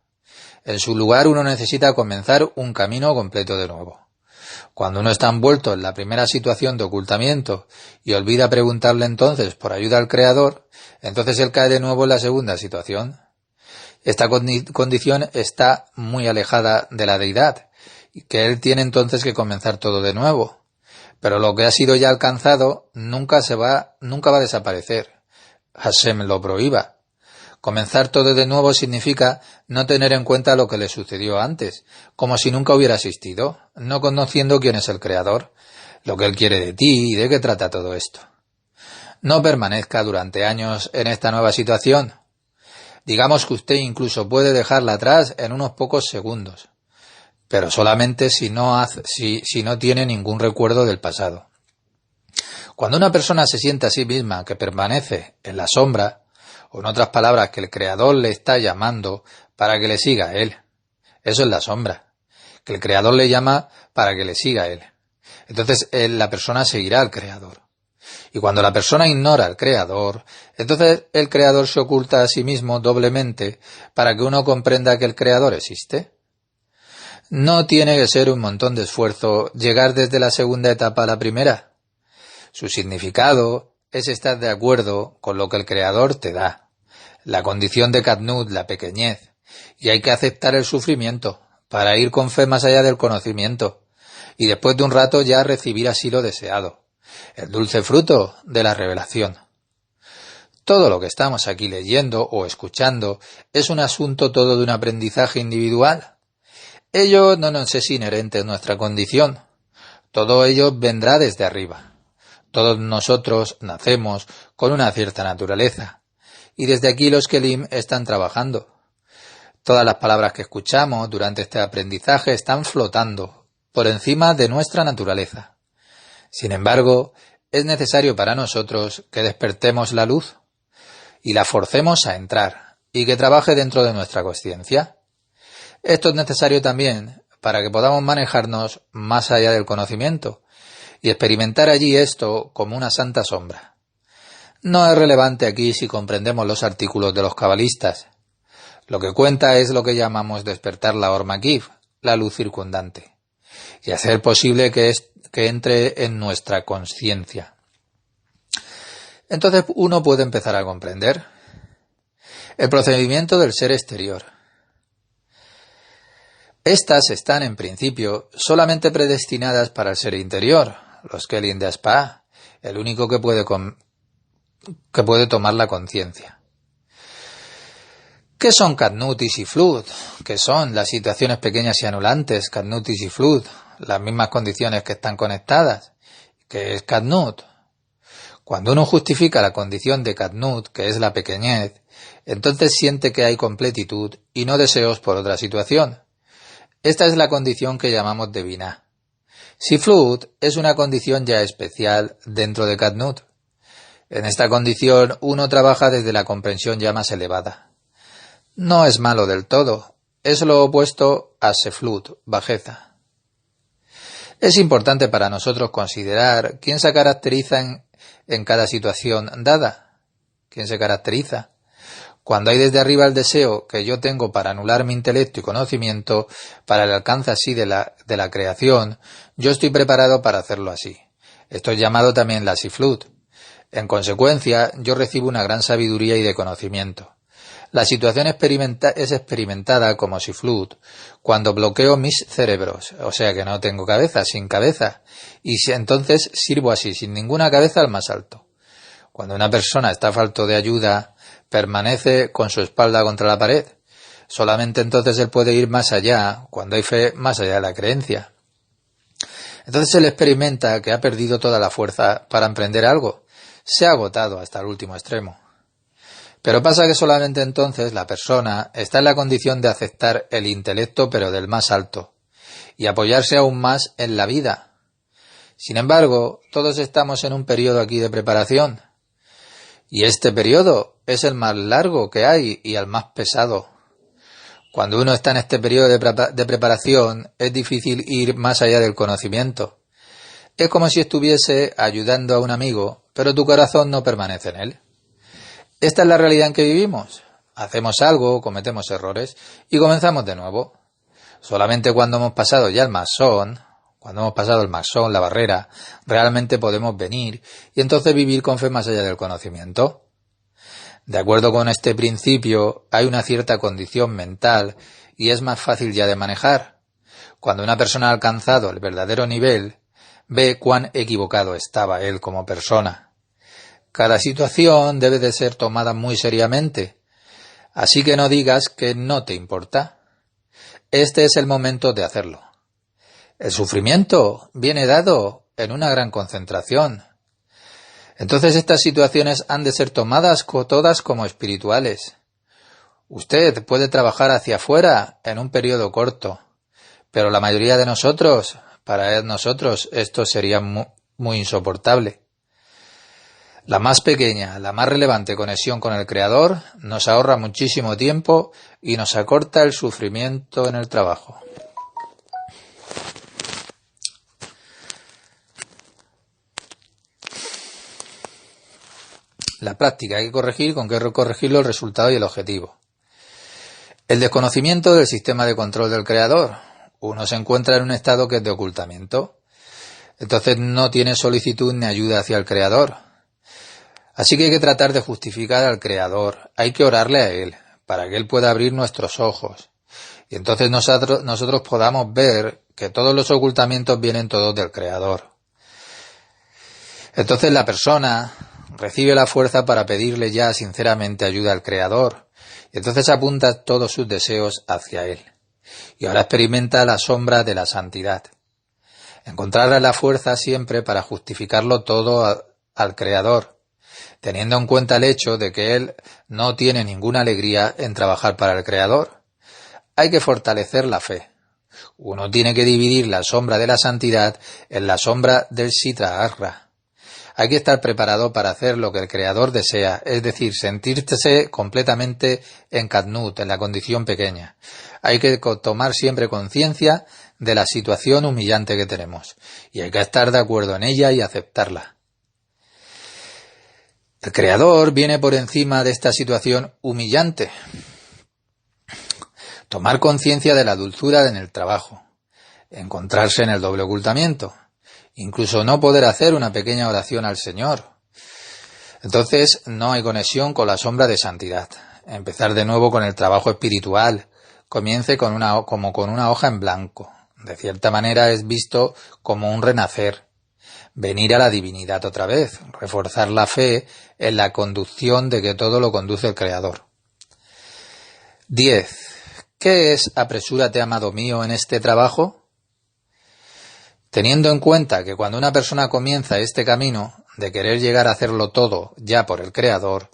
En su lugar uno necesita comenzar un camino completo de nuevo. Cuando uno está envuelto en la primera situación de ocultamiento y olvida preguntarle entonces por ayuda al Creador, entonces él cae de nuevo en la segunda situación. Esta condición está muy alejada de la deidad, y que él tiene entonces que comenzar todo de nuevo. Pero lo que ha sido ya alcanzado nunca va a desaparecer. Hashem lo prohíba. Comenzar todo de nuevo significa no tener en cuenta lo que le sucedió antes, como si nunca hubiera existido, no conociendo quién es el Creador, lo que Él quiere de ti y de qué trata todo esto. No permanezca durante años en esta nueva situación. Digamos que usted incluso puede dejarla atrás en unos pocos segundos, pero solamente si no tiene ningún recuerdo del pasado. Cuando una persona se siente a sí misma que permanece en la sombra, o en otras palabras, que el Creador le está llamando para que le siga a él. Eso es la sombra. Que el Creador le llama para que le siga a él. Entonces la persona seguirá al Creador. Y cuando la persona ignora al Creador, entonces el Creador se oculta a sí mismo doblemente para que uno comprenda que el Creador existe. No tiene que ser un montón de esfuerzo llegar desde la segunda etapa a la primera. Su significado es estar de acuerdo con lo que el Creador te da, la condición de Katnut, la pequeñez, y hay que aceptar el sufrimiento para ir con fe más allá del conocimiento, y después de un rato ya recibir así lo deseado, el dulce fruto de la revelación. Todo lo que estamos aquí leyendo o escuchando es un asunto todo de un aprendizaje individual. Ello no nos es inherente en nuestra condición, todo ello vendrá desde arriba. Todos nosotros nacemos con una cierta naturaleza, y desde aquí los Kelim están trabajando. Todas las palabras que escuchamos durante este aprendizaje están flotando por encima de nuestra naturaleza. Sin embargo, es necesario para nosotros que despertemos la luz y la forcemos a entrar y que trabaje dentro de nuestra consciencia. Esto es necesario también para que podamos manejarnos más allá del conocimiento y experimentar allí esto como una santa sombra. No es relevante aquí si comprendemos los artículos de los cabalistas. Lo que cuenta es lo que llamamos despertar la Or Makif, la luz circundante, y hacer posible que entre en nuestra consciencia. Entonces uno puede empezar a comprender el procedimiento del ser exterior. Estas están, en principio, solamente predestinadas para el ser interior, los Kelim de Aspa, el único que puede tomar la conciencia. ¿Qué son Katnut y Siflut? ¿Qué son las situaciones pequeñas y anulantes, Katnut y Siflut? Las mismas condiciones que están conectadas. ¿Qué es Katnut? Cuando uno justifica la condición de Katnut, que es la pequeñez, entonces siente que hay completitud y no deseos por otra situación. Esta es la condición que llamamos de Binah. Siflut es una condición ya especial dentro de Katnut. En esta condición uno trabaja desde la comprensión ya más elevada. No es malo del todo, es lo opuesto a Seflut, bajeza. Es importante para nosotros considerar quién se caracteriza en cada situación dada. ¿Quién se caracteriza? Cuando hay desde arriba el deseo que yo tengo para anular mi intelecto y conocimiento, para el alcance así de la creación, yo estoy preparado para hacerlo así. Esto es llamado también la Siflut. En consecuencia, yo recibo una gran sabiduría y de conocimiento. La situación es experimentada como Siflut cuando bloqueo mis cerebros, o sea que no tengo cabeza, sin cabeza, y entonces sirvo así, sin ninguna cabeza al más alto. Cuando una persona está falto de ayuda, permanece con su espalda contra la pared. Solamente entonces él puede ir más allá, cuando hay fe, más allá de la creencia. Entonces él experimenta que ha perdido toda la fuerza para emprender algo. Se ha agotado hasta el último extremo. Pero pasa que solamente entonces la persona está en la condición de aceptar el intelecto pero del más alto y apoyarse aún más en la vida. Sin embargo, todos estamos en un periodo aquí de preparación. Y este periodo es el más largo que hay y el más pesado. Cuando uno está en este periodo de preparación, es difícil ir más allá del conocimiento. Es como si estuviese ayudando a un amigo, pero tu corazón no permanece en él. Esta es la realidad en que vivimos. Hacemos algo, cometemos errores y comenzamos de nuevo. Solamente cuando hemos pasado ya el masón, la barrera, realmente podemos venir y entonces vivir con fe más allá del conocimiento. De acuerdo con este principio, hay una cierta condición mental y es más fácil ya de manejar. Cuando una persona ha alcanzado el verdadero nivel, ve cuán equivocado estaba él como persona. Cada situación debe de ser tomada muy seriamente, así que no digas que no te importa. Este es el momento de hacerlo. El sufrimiento viene dado en una gran concentración. Entonces estas situaciones han de ser tomadas todas como espirituales. Usted puede trabajar hacia afuera en un periodo corto, pero la mayoría de nosotros, para nosotros, esto sería muy insoportable. La más pequeña, la más relevante conexión con el Creador nos ahorra muchísimo tiempo y nos acorta el sufrimiento en el trabajo. La práctica hay que corregir, con qué corregirlo, el resultado y el objetivo. El desconocimiento del sistema de control del Creador. Uno se encuentra en un estado que es de ocultamiento. Entonces no tiene solicitud ni ayuda hacia el Creador. Así que hay que tratar de justificar al Creador. Hay que orarle a Él, para que Él pueda abrir nuestros ojos. Y entonces nosotros podamos ver que todos los ocultamientos vienen todos del Creador. Entonces la persona recibe la fuerza para pedirle ya sinceramente ayuda al Creador. Y entonces apunta todos sus deseos hacia Él. Y ahora experimenta la sombra de la santidad. Encontrará la fuerza siempre para justificarlo todo al Creador, teniendo en cuenta el hecho de que él no tiene ninguna alegría en trabajar para el Creador. Hay que fortalecer la fe. Uno tiene que dividir la sombra de la santidad en la sombra del Sitra Ahra. Hay que estar preparado para hacer lo que el Creador desea, es decir, sentirse completamente en Katnut, en la condición pequeña. Hay que tomar siempre conciencia de la situación humillante que tenemos, y hay que estar de acuerdo en ella y aceptarla. El Creador viene por encima de esta situación humillante. Tomar conciencia de la dulzura en el trabajo, encontrarse en el doble ocultamiento, incluso no poder hacer una pequeña oración al Señor. Entonces no hay conexión con la sombra de santidad. Empezar de nuevo con el trabajo espiritual. Comience como con una hoja en blanco. De cierta manera es visto como un renacer. Venir a la divinidad otra vez. Reforzar la fe en la conducción de que todo lo conduce el Creador. 10. ¿Qué es apresúrate, amado mío, en este trabajo? Teniendo en cuenta que cuando una persona comienza este camino de querer llegar a hacerlo todo ya por el Creador,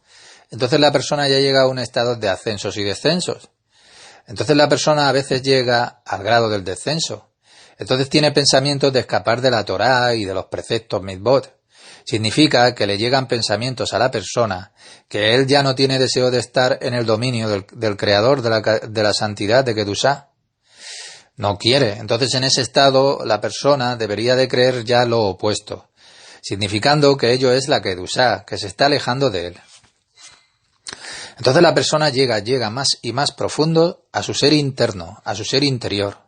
entonces la persona ya llega a un estado de ascensos y descensos. Entonces la persona a veces llega al grado del descenso. Entonces tiene pensamientos de escapar de la Torá y de los preceptos mitzvot. Significa que le llegan pensamientos a la persona que él ya no tiene deseo de estar en el dominio del Creador de la santidad de Kedushá. No quiere. Entonces en ese estado la persona debería de creer ya lo opuesto, significando que ello es la Kedushá, que se está alejando de él. Entonces la persona llega más y más profundo a su ser interno, a su ser interior.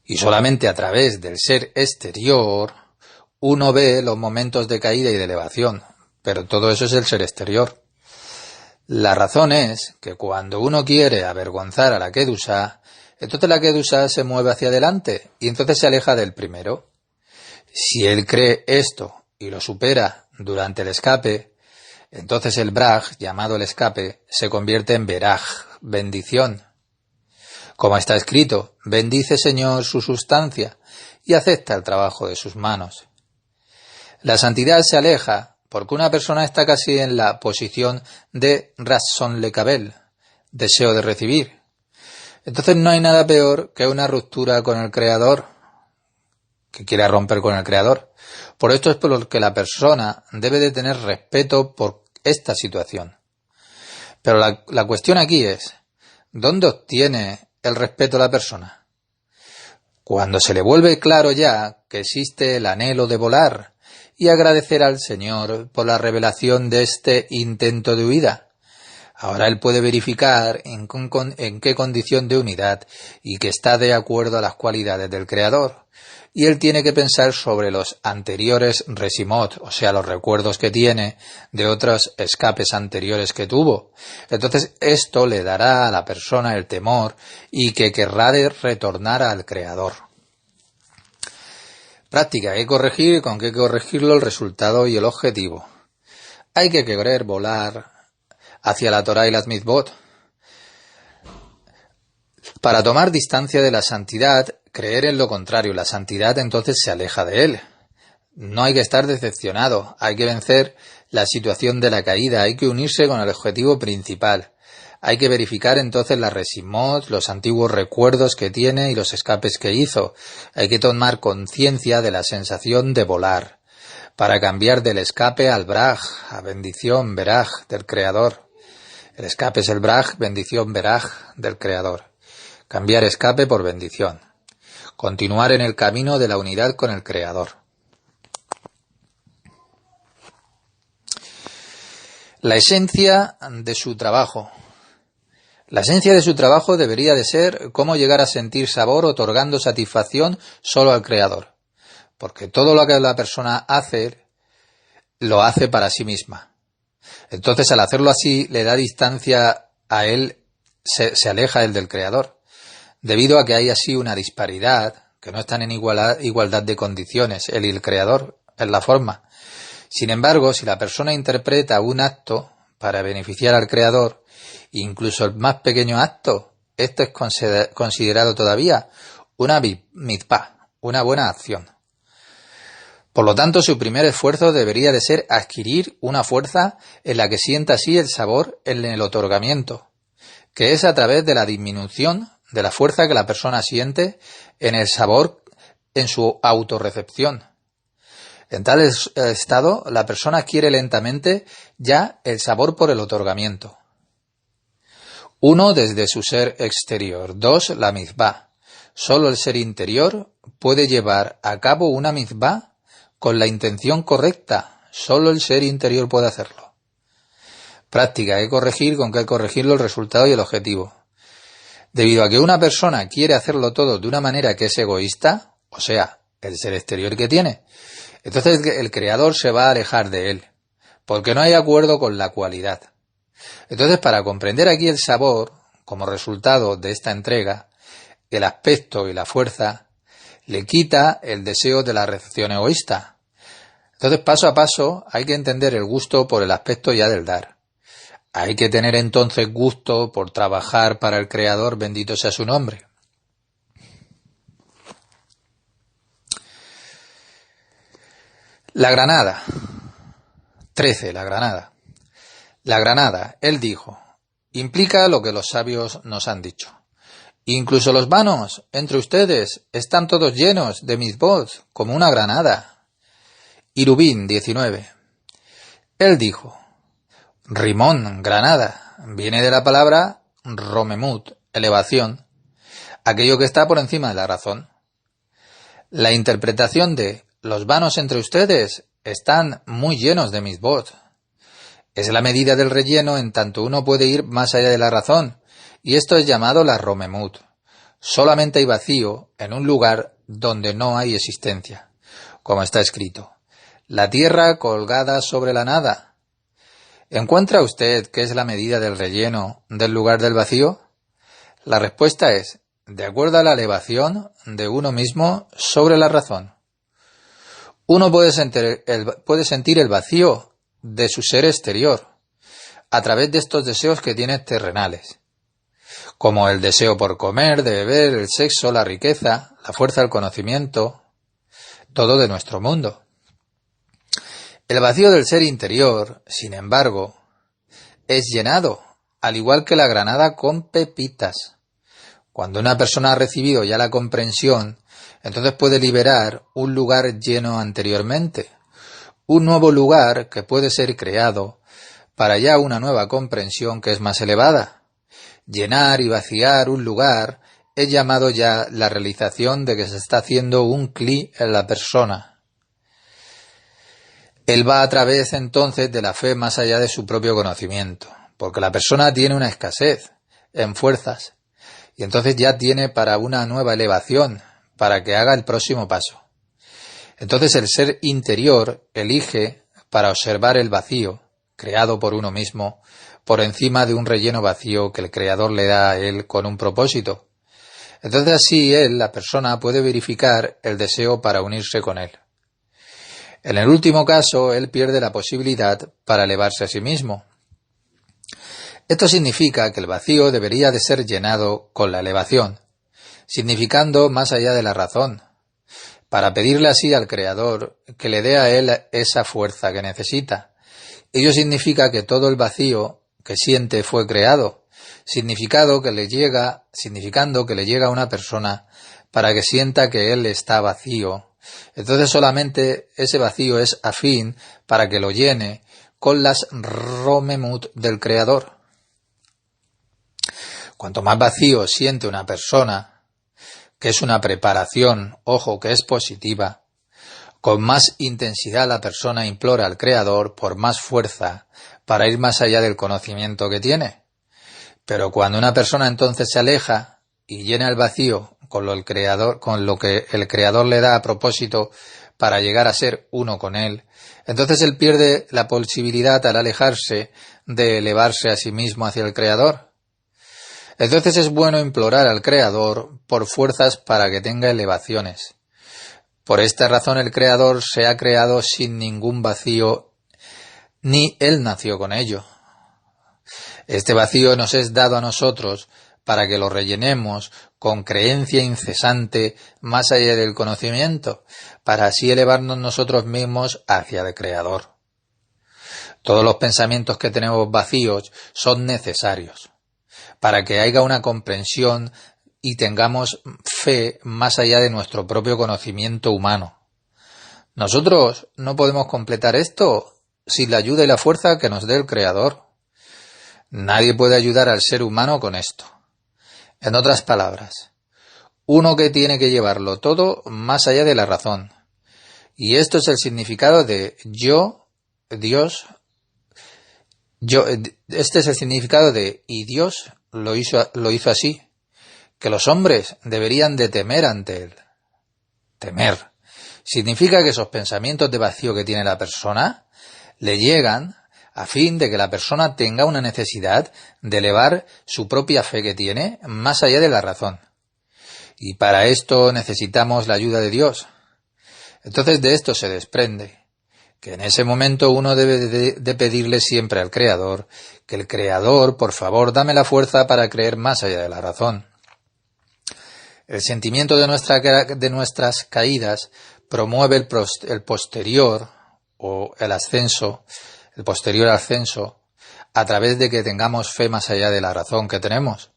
Y solamente a través del ser exterior uno ve los momentos de caída y de elevación, pero todo eso es el ser exterior. La razón es que cuando uno quiere avergonzar a la Kedusha, entonces la Kedusha se mueve hacia adelante y entonces se aleja del primero. Si él cree esto y lo supera durante el escape, entonces el Braj, llamado el escape, se convierte en Beraj, bendición. Como está escrito, bendice Señor su sustancia y acepta el trabajo de sus manos. La santidad se aleja porque una persona está casi en la posición de Rasson Lekabel, deseo de recibir. Entonces no hay nada peor que una ruptura con el Creador, que quiera romper con el Creador. Por esto es por lo que la persona debe de tener respeto por esta situación. Pero la cuestión aquí es, ¿dónde obtiene el respeto la persona? Cuando se le vuelve claro ya que existe el anhelo de volar y agradecer al Señor por la revelación de este intento de huida. Ahora él puede verificar en qué condición de unidad y que está de acuerdo a las cualidades del Creador. Y él tiene que pensar sobre los anteriores resimot, o sea, los recuerdos que tiene de otros escapes anteriores que tuvo. Entonces esto le dará a la persona el temor y que querrá de retornar al Creador. Práctica, hay que corregir, con qué corregirlo, el resultado y el objetivo. Hay que querer volar hacia la Torah y las mitzvot. Para tomar distancia de la santidad, creer en lo contrario, la santidad entonces se aleja de él. No hay que estar decepcionado, hay que vencer la situación de la caída, hay que unirse con el objetivo principal. Hay que verificar entonces la resimot, los antiguos recuerdos que tiene y los escapes que hizo. Hay que tomar conciencia de la sensación de volar, para cambiar del escape al Braj, a bendición, Beraj, del Creador. El escape es el Braj, bendición, Beraj, del Creador. Cambiar escape por bendición. Continuar en el camino de la unidad con el Creador. La esencia de su trabajo. La esencia de su trabajo debería de ser cómo llegar a sentir sabor otorgando satisfacción solo al Creador. Porque todo lo que la persona hace, lo hace para sí misma. Entonces al hacerlo así le da distancia a él, se aleja él del Creador. Debido a que hay así una disparidad, que no están en igualdad de condiciones, él y el Creador, en la forma. Sin embargo, si la persona interpreta un acto para beneficiar al Creador, incluso el más pequeño acto, esto es considerado todavía una mitzvah, una buena acción. Por lo tanto, su primer esfuerzo debería de ser adquirir una fuerza en la que sienta así el sabor en el otorgamiento, que es a través de la disminución de la fuerza que la persona siente en el sabor en su autorrecepción. En tal estado, la persona adquiere lentamente ya el sabor por el otorgamiento. 1. Desde su ser exterior. 2. La mitzvah. Solo el ser interior puede llevar a cabo una mitzvah con la intención correcta. Solo el ser interior puede hacerlo. Práctica, hay que corregir, con qué corregirlo, el resultado y el objetivo. Debido a que una persona quiere hacerlo todo de una manera que es egoísta, o sea, el ser exterior que tiene, entonces el Creador se va a alejar de él, porque no hay acuerdo con la cualidad. Entonces, para comprender aquí el sabor, como resultado de esta entrega, el aspecto y la fuerza, le quita el deseo de la recepción egoísta. Entonces, paso a paso, hay que entender el gusto por el aspecto ya del dar. Hay que tener entonces gusto por trabajar para el Creador, bendito sea su nombre. La granada. 13. La granada. La granada, él dijo, implica lo que los sabios nos han dicho. Incluso los vanos entre ustedes están todos llenos de mitzvot, como una granada. Irubín 19. Él dijo, rimón, granada, viene de la palabra romemut, elevación, aquello que está por encima de la razón. La interpretación de los vanos entre ustedes están muy llenos de mitzvot. Es la medida del relleno en tanto uno puede ir más allá de la razón, y esto es llamado la Romemut. Solamente hay vacío en un lugar donde no hay existencia, como está escrito. La tierra colgada sobre la nada. ¿Encuentra usted qué es la medida del relleno del lugar del vacío? La respuesta es, de acuerdo a la elevación de uno mismo sobre la razón. Uno puede sentir el vacío de su ser exterior a través de estos deseos que tiene terrenales, como el deseo por comer, de beber, el sexo, la riqueza, la fuerza del conocimiento, todo de nuestro mundo. El vacío del ser interior, sin embargo, es llenado, al igual que la granada, con pepitas. Cuando una persona ha recibido ya la comprensión, entonces puede liberar un lugar lleno anteriormente, un nuevo lugar que puede ser creado para ya una nueva comprensión que es más elevada. Llenar y vaciar un lugar es llamado ya la realización de que se está haciendo un cli en la persona. Él va a través entonces de la fe más allá de su propio conocimiento, porque la persona tiene una escasez en fuerzas y entonces ya tiene para una nueva elevación, para que haga el próximo paso. Entonces el ser interior elige para observar el vacío, creado por uno mismo, por encima de un relleno vacío que el Creador le da a él con un propósito. Entonces así la persona, puede verificar el deseo para unirse con él. En el último caso, él pierde la posibilidad para elevarse a sí mismo. Esto significa que el vacío debería de ser llenado con la elevación, significando más allá de la razón, para pedirle así al Creador que le dé a él esa fuerza que necesita. Ello significa que todo el vacío que siente fue creado, significando que le llega a una persona para que sienta que él está vacío. Entonces solamente ese vacío es afín para que lo llene con las Romemut del Creador. Cuanto más vacío siente una persona, que es una preparación, ojo, que es positiva, con más intensidad la persona implora al Creador por más fuerza para ir más allá del conocimiento que tiene. Pero cuando una persona entonces se aleja y llena el vacío con lo que el Creador le da a propósito para llegar a ser uno con él, entonces él pierde la posibilidad al alejarse de elevarse a sí mismo hacia el Creador. Entonces es bueno implorar al Creador por fuerzas para que tenga elevaciones. Por esta razón el Creador se ha creado sin ningún vacío, ni Él nació con ello. Este vacío nos es dado a nosotros para que lo rellenemos con creencia incesante más allá del conocimiento, para así elevarnos nosotros mismos hacia el Creador. Todos los pensamientos que tenemos vacíos son necesarios para que haya una comprensión y tengamos fe más allá de nuestro propio conocimiento humano. Nosotros no podemos completar esto sin la ayuda y la fuerza que nos dé el Creador. Nadie puede ayudar al ser humano con esto. En otras palabras, uno que tiene que llevarlo todo más allá de la razón. Y esto es el significado de Dios. Este es el significado de y Dios lo hizo así, que los hombres deberían de temer ante él. Temer significa que esos pensamientos de vacío que tiene la persona le llegan a fin de que la persona tenga una necesidad de elevar su propia fe que tiene más allá de la razón. Y para esto necesitamos la ayuda de Dios. Entonces de esto se desprende que en ese momento uno debe de pedirle siempre al Creador, que el Creador, por favor, dame la fuerza para creer más allá de la razón. El sentimiento de nuestras caídas promueve el posterior o el posterior ascenso, a través de que tengamos fe más allá de la razón que tenemos.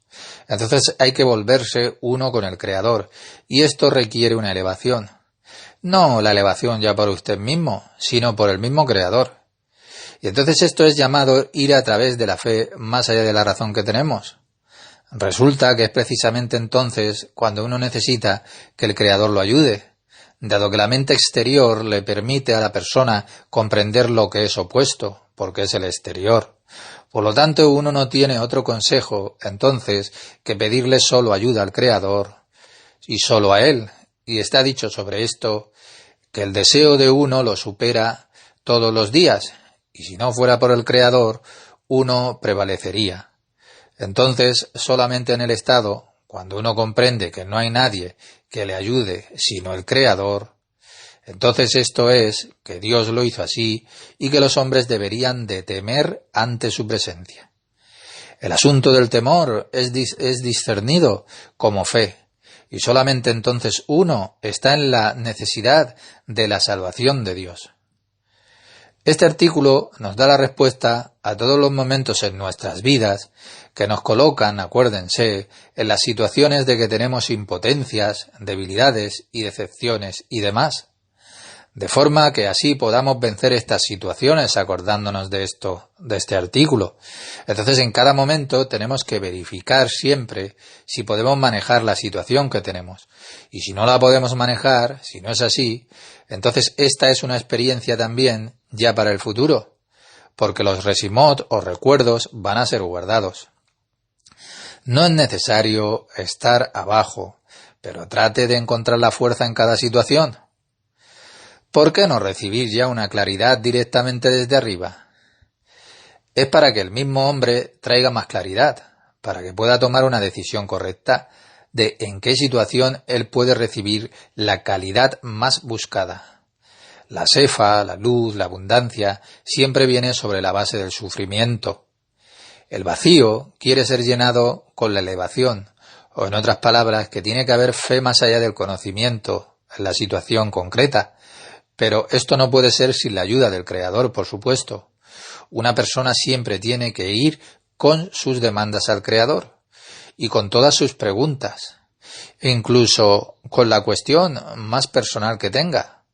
Entonces hay que volverse uno con el Creador, y esto requiere una elevación. No la elevación ya por usted mismo, sino por el mismo Creador. Y entonces esto es llamado ir a través de la fe más allá de la razón que tenemos. Resulta que es precisamente entonces cuando uno necesita que el Creador lo ayude, dado que la mente exterior le permite a la persona comprender lo que es opuesto, porque es el exterior. Por lo tanto, uno no tiene otro consejo, entonces, que pedirle solo ayuda al Creador y solo a Él. Y está dicho sobre esto que el deseo de uno lo supera todos los días, y si no fuera por el Creador, uno prevalecería. Entonces, solamente en el estado, cuando uno comprende que no hay nadie que le ayude sino el Creador, entonces esto es que Dios lo hizo así y que los hombres deberían de temer ante su presencia. El asunto del temor es discernido como fe, y solamente entonces uno está en la necesidad de la salvación de Dios. Este artículo nos da la respuesta a todos los momentos en nuestras vidas que nos colocan, acuérdense, en las situaciones de que tenemos impotencias, debilidades y decepciones y demás, de forma que así podamos vencer estas situaciones acordándonos de este artículo. Entonces, en cada momento tenemos que verificar siempre si podemos manejar la situación que tenemos. Y si no la podemos manejar, si no es así, entonces esta es una experiencia también ya para el futuro, porque los resimot o recuerdos van a ser guardados. No es necesario estar abajo, pero trate de encontrar la fuerza en cada situación. ¿Por qué no recibir ya una claridad directamente desde arriba? Es para que el mismo hombre traiga más claridad, para que pueda tomar una decisión correcta de en qué situación él puede recibir la calidad más buscada. La sefa, la luz, la abundancia, siempre viene sobre la base del sufrimiento. El vacío quiere ser llenado con la elevación, o en otras palabras, que tiene que haber fe más allá del conocimiento en la situación concreta. Pero esto no puede ser sin la ayuda del Creador, por supuesto. Una persona siempre tiene que ir con sus demandas al Creador y con todas sus preguntas, e incluso con la cuestión más personal que tenga.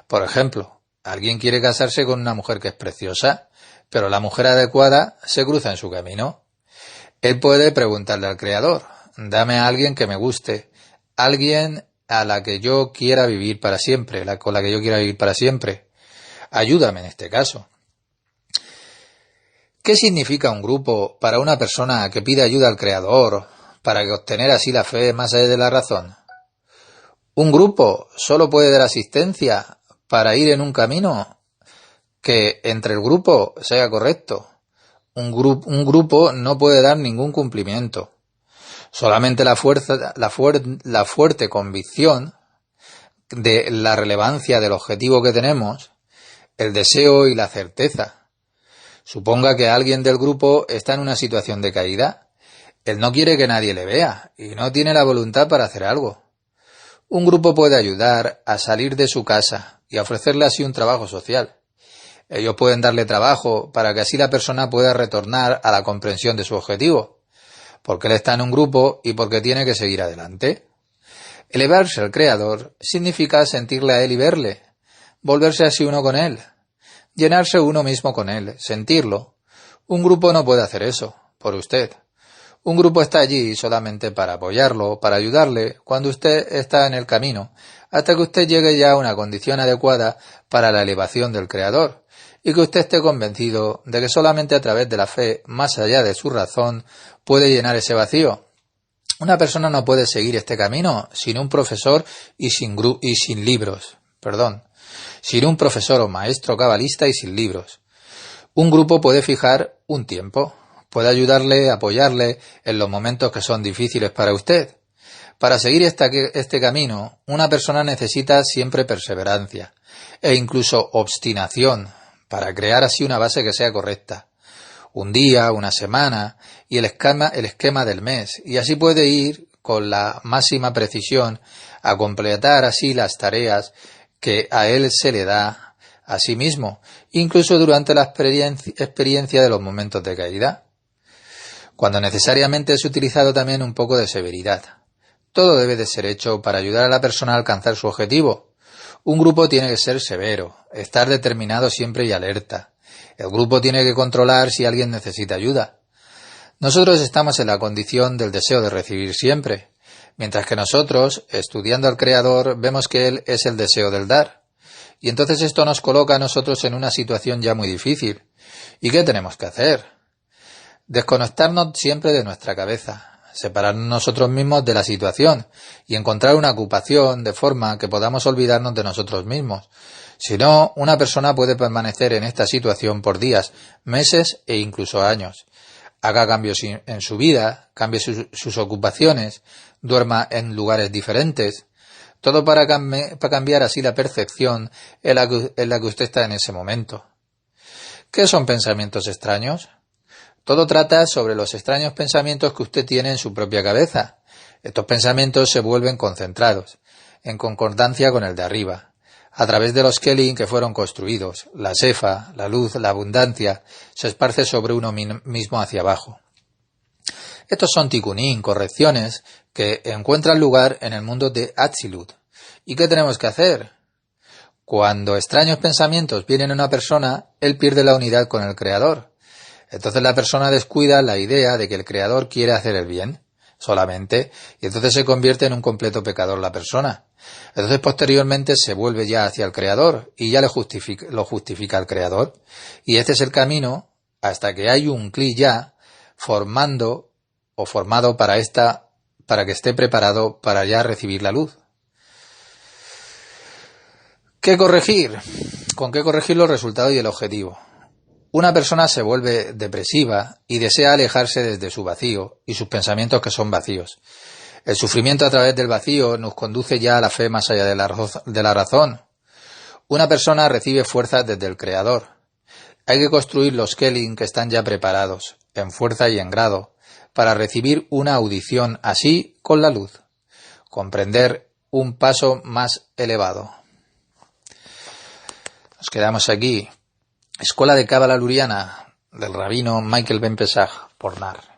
Por ejemplo, alguien quiere casarse con una mujer que es preciosa, pero la mujer adecuada se cruza en su camino. Él puede preguntarle al Creador: dame a alguien que me guste, alguien a la que yo quiera vivir para siempre, con la que yo quiera vivir para siempre. Ayúdame en este caso. ¿Qué significa un grupo para una persona que pide ayuda al Creador para obtener así la fe más allá de la razón? Un grupo solo puede dar asistencia para ir en un camino que entre el grupo sea correcto. Un grupo no puede dar ningún cumplimiento. Solamente la fuerte convicción de la relevancia del objetivo que tenemos, el deseo y la certeza. Suponga que alguien del grupo está en una situación de caída. Él no quiere que nadie le vea y no tiene la voluntad para hacer algo. Un grupo puede ayudar a salir de su casa y a ofrecerle así un trabajo social. Ellos pueden darle trabajo para que así la persona pueda retornar a la comprensión de su objetivo, porque él está en un grupo y porque tiene que seguir adelante. Elevarse al Creador significa sentirle a Él y verle, volverse así uno con Él, llenarse uno mismo con Él, sentirlo. Un grupo no puede hacer eso por usted. Un grupo está allí solamente para apoyarlo, para ayudarle cuando usted está en el camino, hasta que usted llegue ya a una condición adecuada para la elevación del Creador, y que usted esté convencido de que solamente a través de la fe, más allá de su razón, puede llenar ese vacío. Una persona no puede seguir este camino sin un profesor y sin libros, sin un profesor o maestro cabalista y sin libros. Un grupo puede fijar un tiempo, puede ayudarle, apoyarle en los momentos que son difíciles para usted. Para seguir este camino, una persona necesita siempre perseverancia e incluso obstinación para crear así una base que sea correcta. Un día, una semana y el esquema del mes, y así puede ir con la máxima precisión a completar así las tareas que a él se le da a sí mismo, incluso durante la experiencia de los momentos de caída, cuando necesariamente es utilizado también un poco de severidad. Todo debe de ser hecho para ayudar a la persona a alcanzar su objetivo. Un grupo tiene que ser severo, estar determinado siempre y alerta. El grupo tiene que controlar si alguien necesita ayuda. Nosotros estamos en la condición del deseo de recibir siempre, mientras que nosotros, estudiando al Creador, vemos que Él es el deseo del dar. Y entonces esto nos coloca a nosotros en una situación ya muy difícil, ¿Y qué tenemos que hacer? Desconectarnos siempre de nuestra cabeza, separarnos nosotros mismos de la situación y encontrar una ocupación de forma que podamos olvidarnos de nosotros mismos. Si no, una persona puede permanecer en esta situación por días, meses e incluso años. Haga cambios en su vida, cambie sus ocupaciones, duerma en lugares diferentes, todo para cambiar así la percepción en la que usted está en ese momento. ¿Qué son pensamientos extraños? Todo trata sobre los extraños pensamientos que usted tiene en su propia cabeza. Estos pensamientos se vuelven concentrados, en concordancia con el de arriba, a través de los Kelin que fueron construidos. La Shefa, la luz, la abundancia, se esparce sobre uno mismo hacia abajo. Estos son tikkunim, correcciones, que encuentran lugar en el mundo de Atzilut. ¿Y qué tenemos que hacer? Cuando extraños pensamientos vienen a una persona, él pierde la unidad con el Creador. Entonces la persona descuida la idea de que el Creador quiere hacer el bien solamente, y entonces se convierte en un completo pecador la persona. Entonces posteriormente se vuelve ya hacia el Creador y ya lo justifica el Creador. Y este es el camino hasta que hay un Kli ya formado para que esté preparado para ya recibir la luz. ¿Qué corregir? ¿Con qué corregir los resultados y el objetivo? Una persona se vuelve depresiva y desea alejarse desde su vacío y sus pensamientos que son vacíos. El sufrimiento a través del vacío nos conduce ya a la fe más allá de la razón. Una persona recibe fuerzas desde el Creador. Hay que construir los Kelin que están ya preparados, en fuerza y en grado, para recibir una audición así con la luz. Comprender un paso más elevado. Nos quedamos aquí. Escuela de Cábala Luriana del rabino Michael Ben Pesach, por Nar.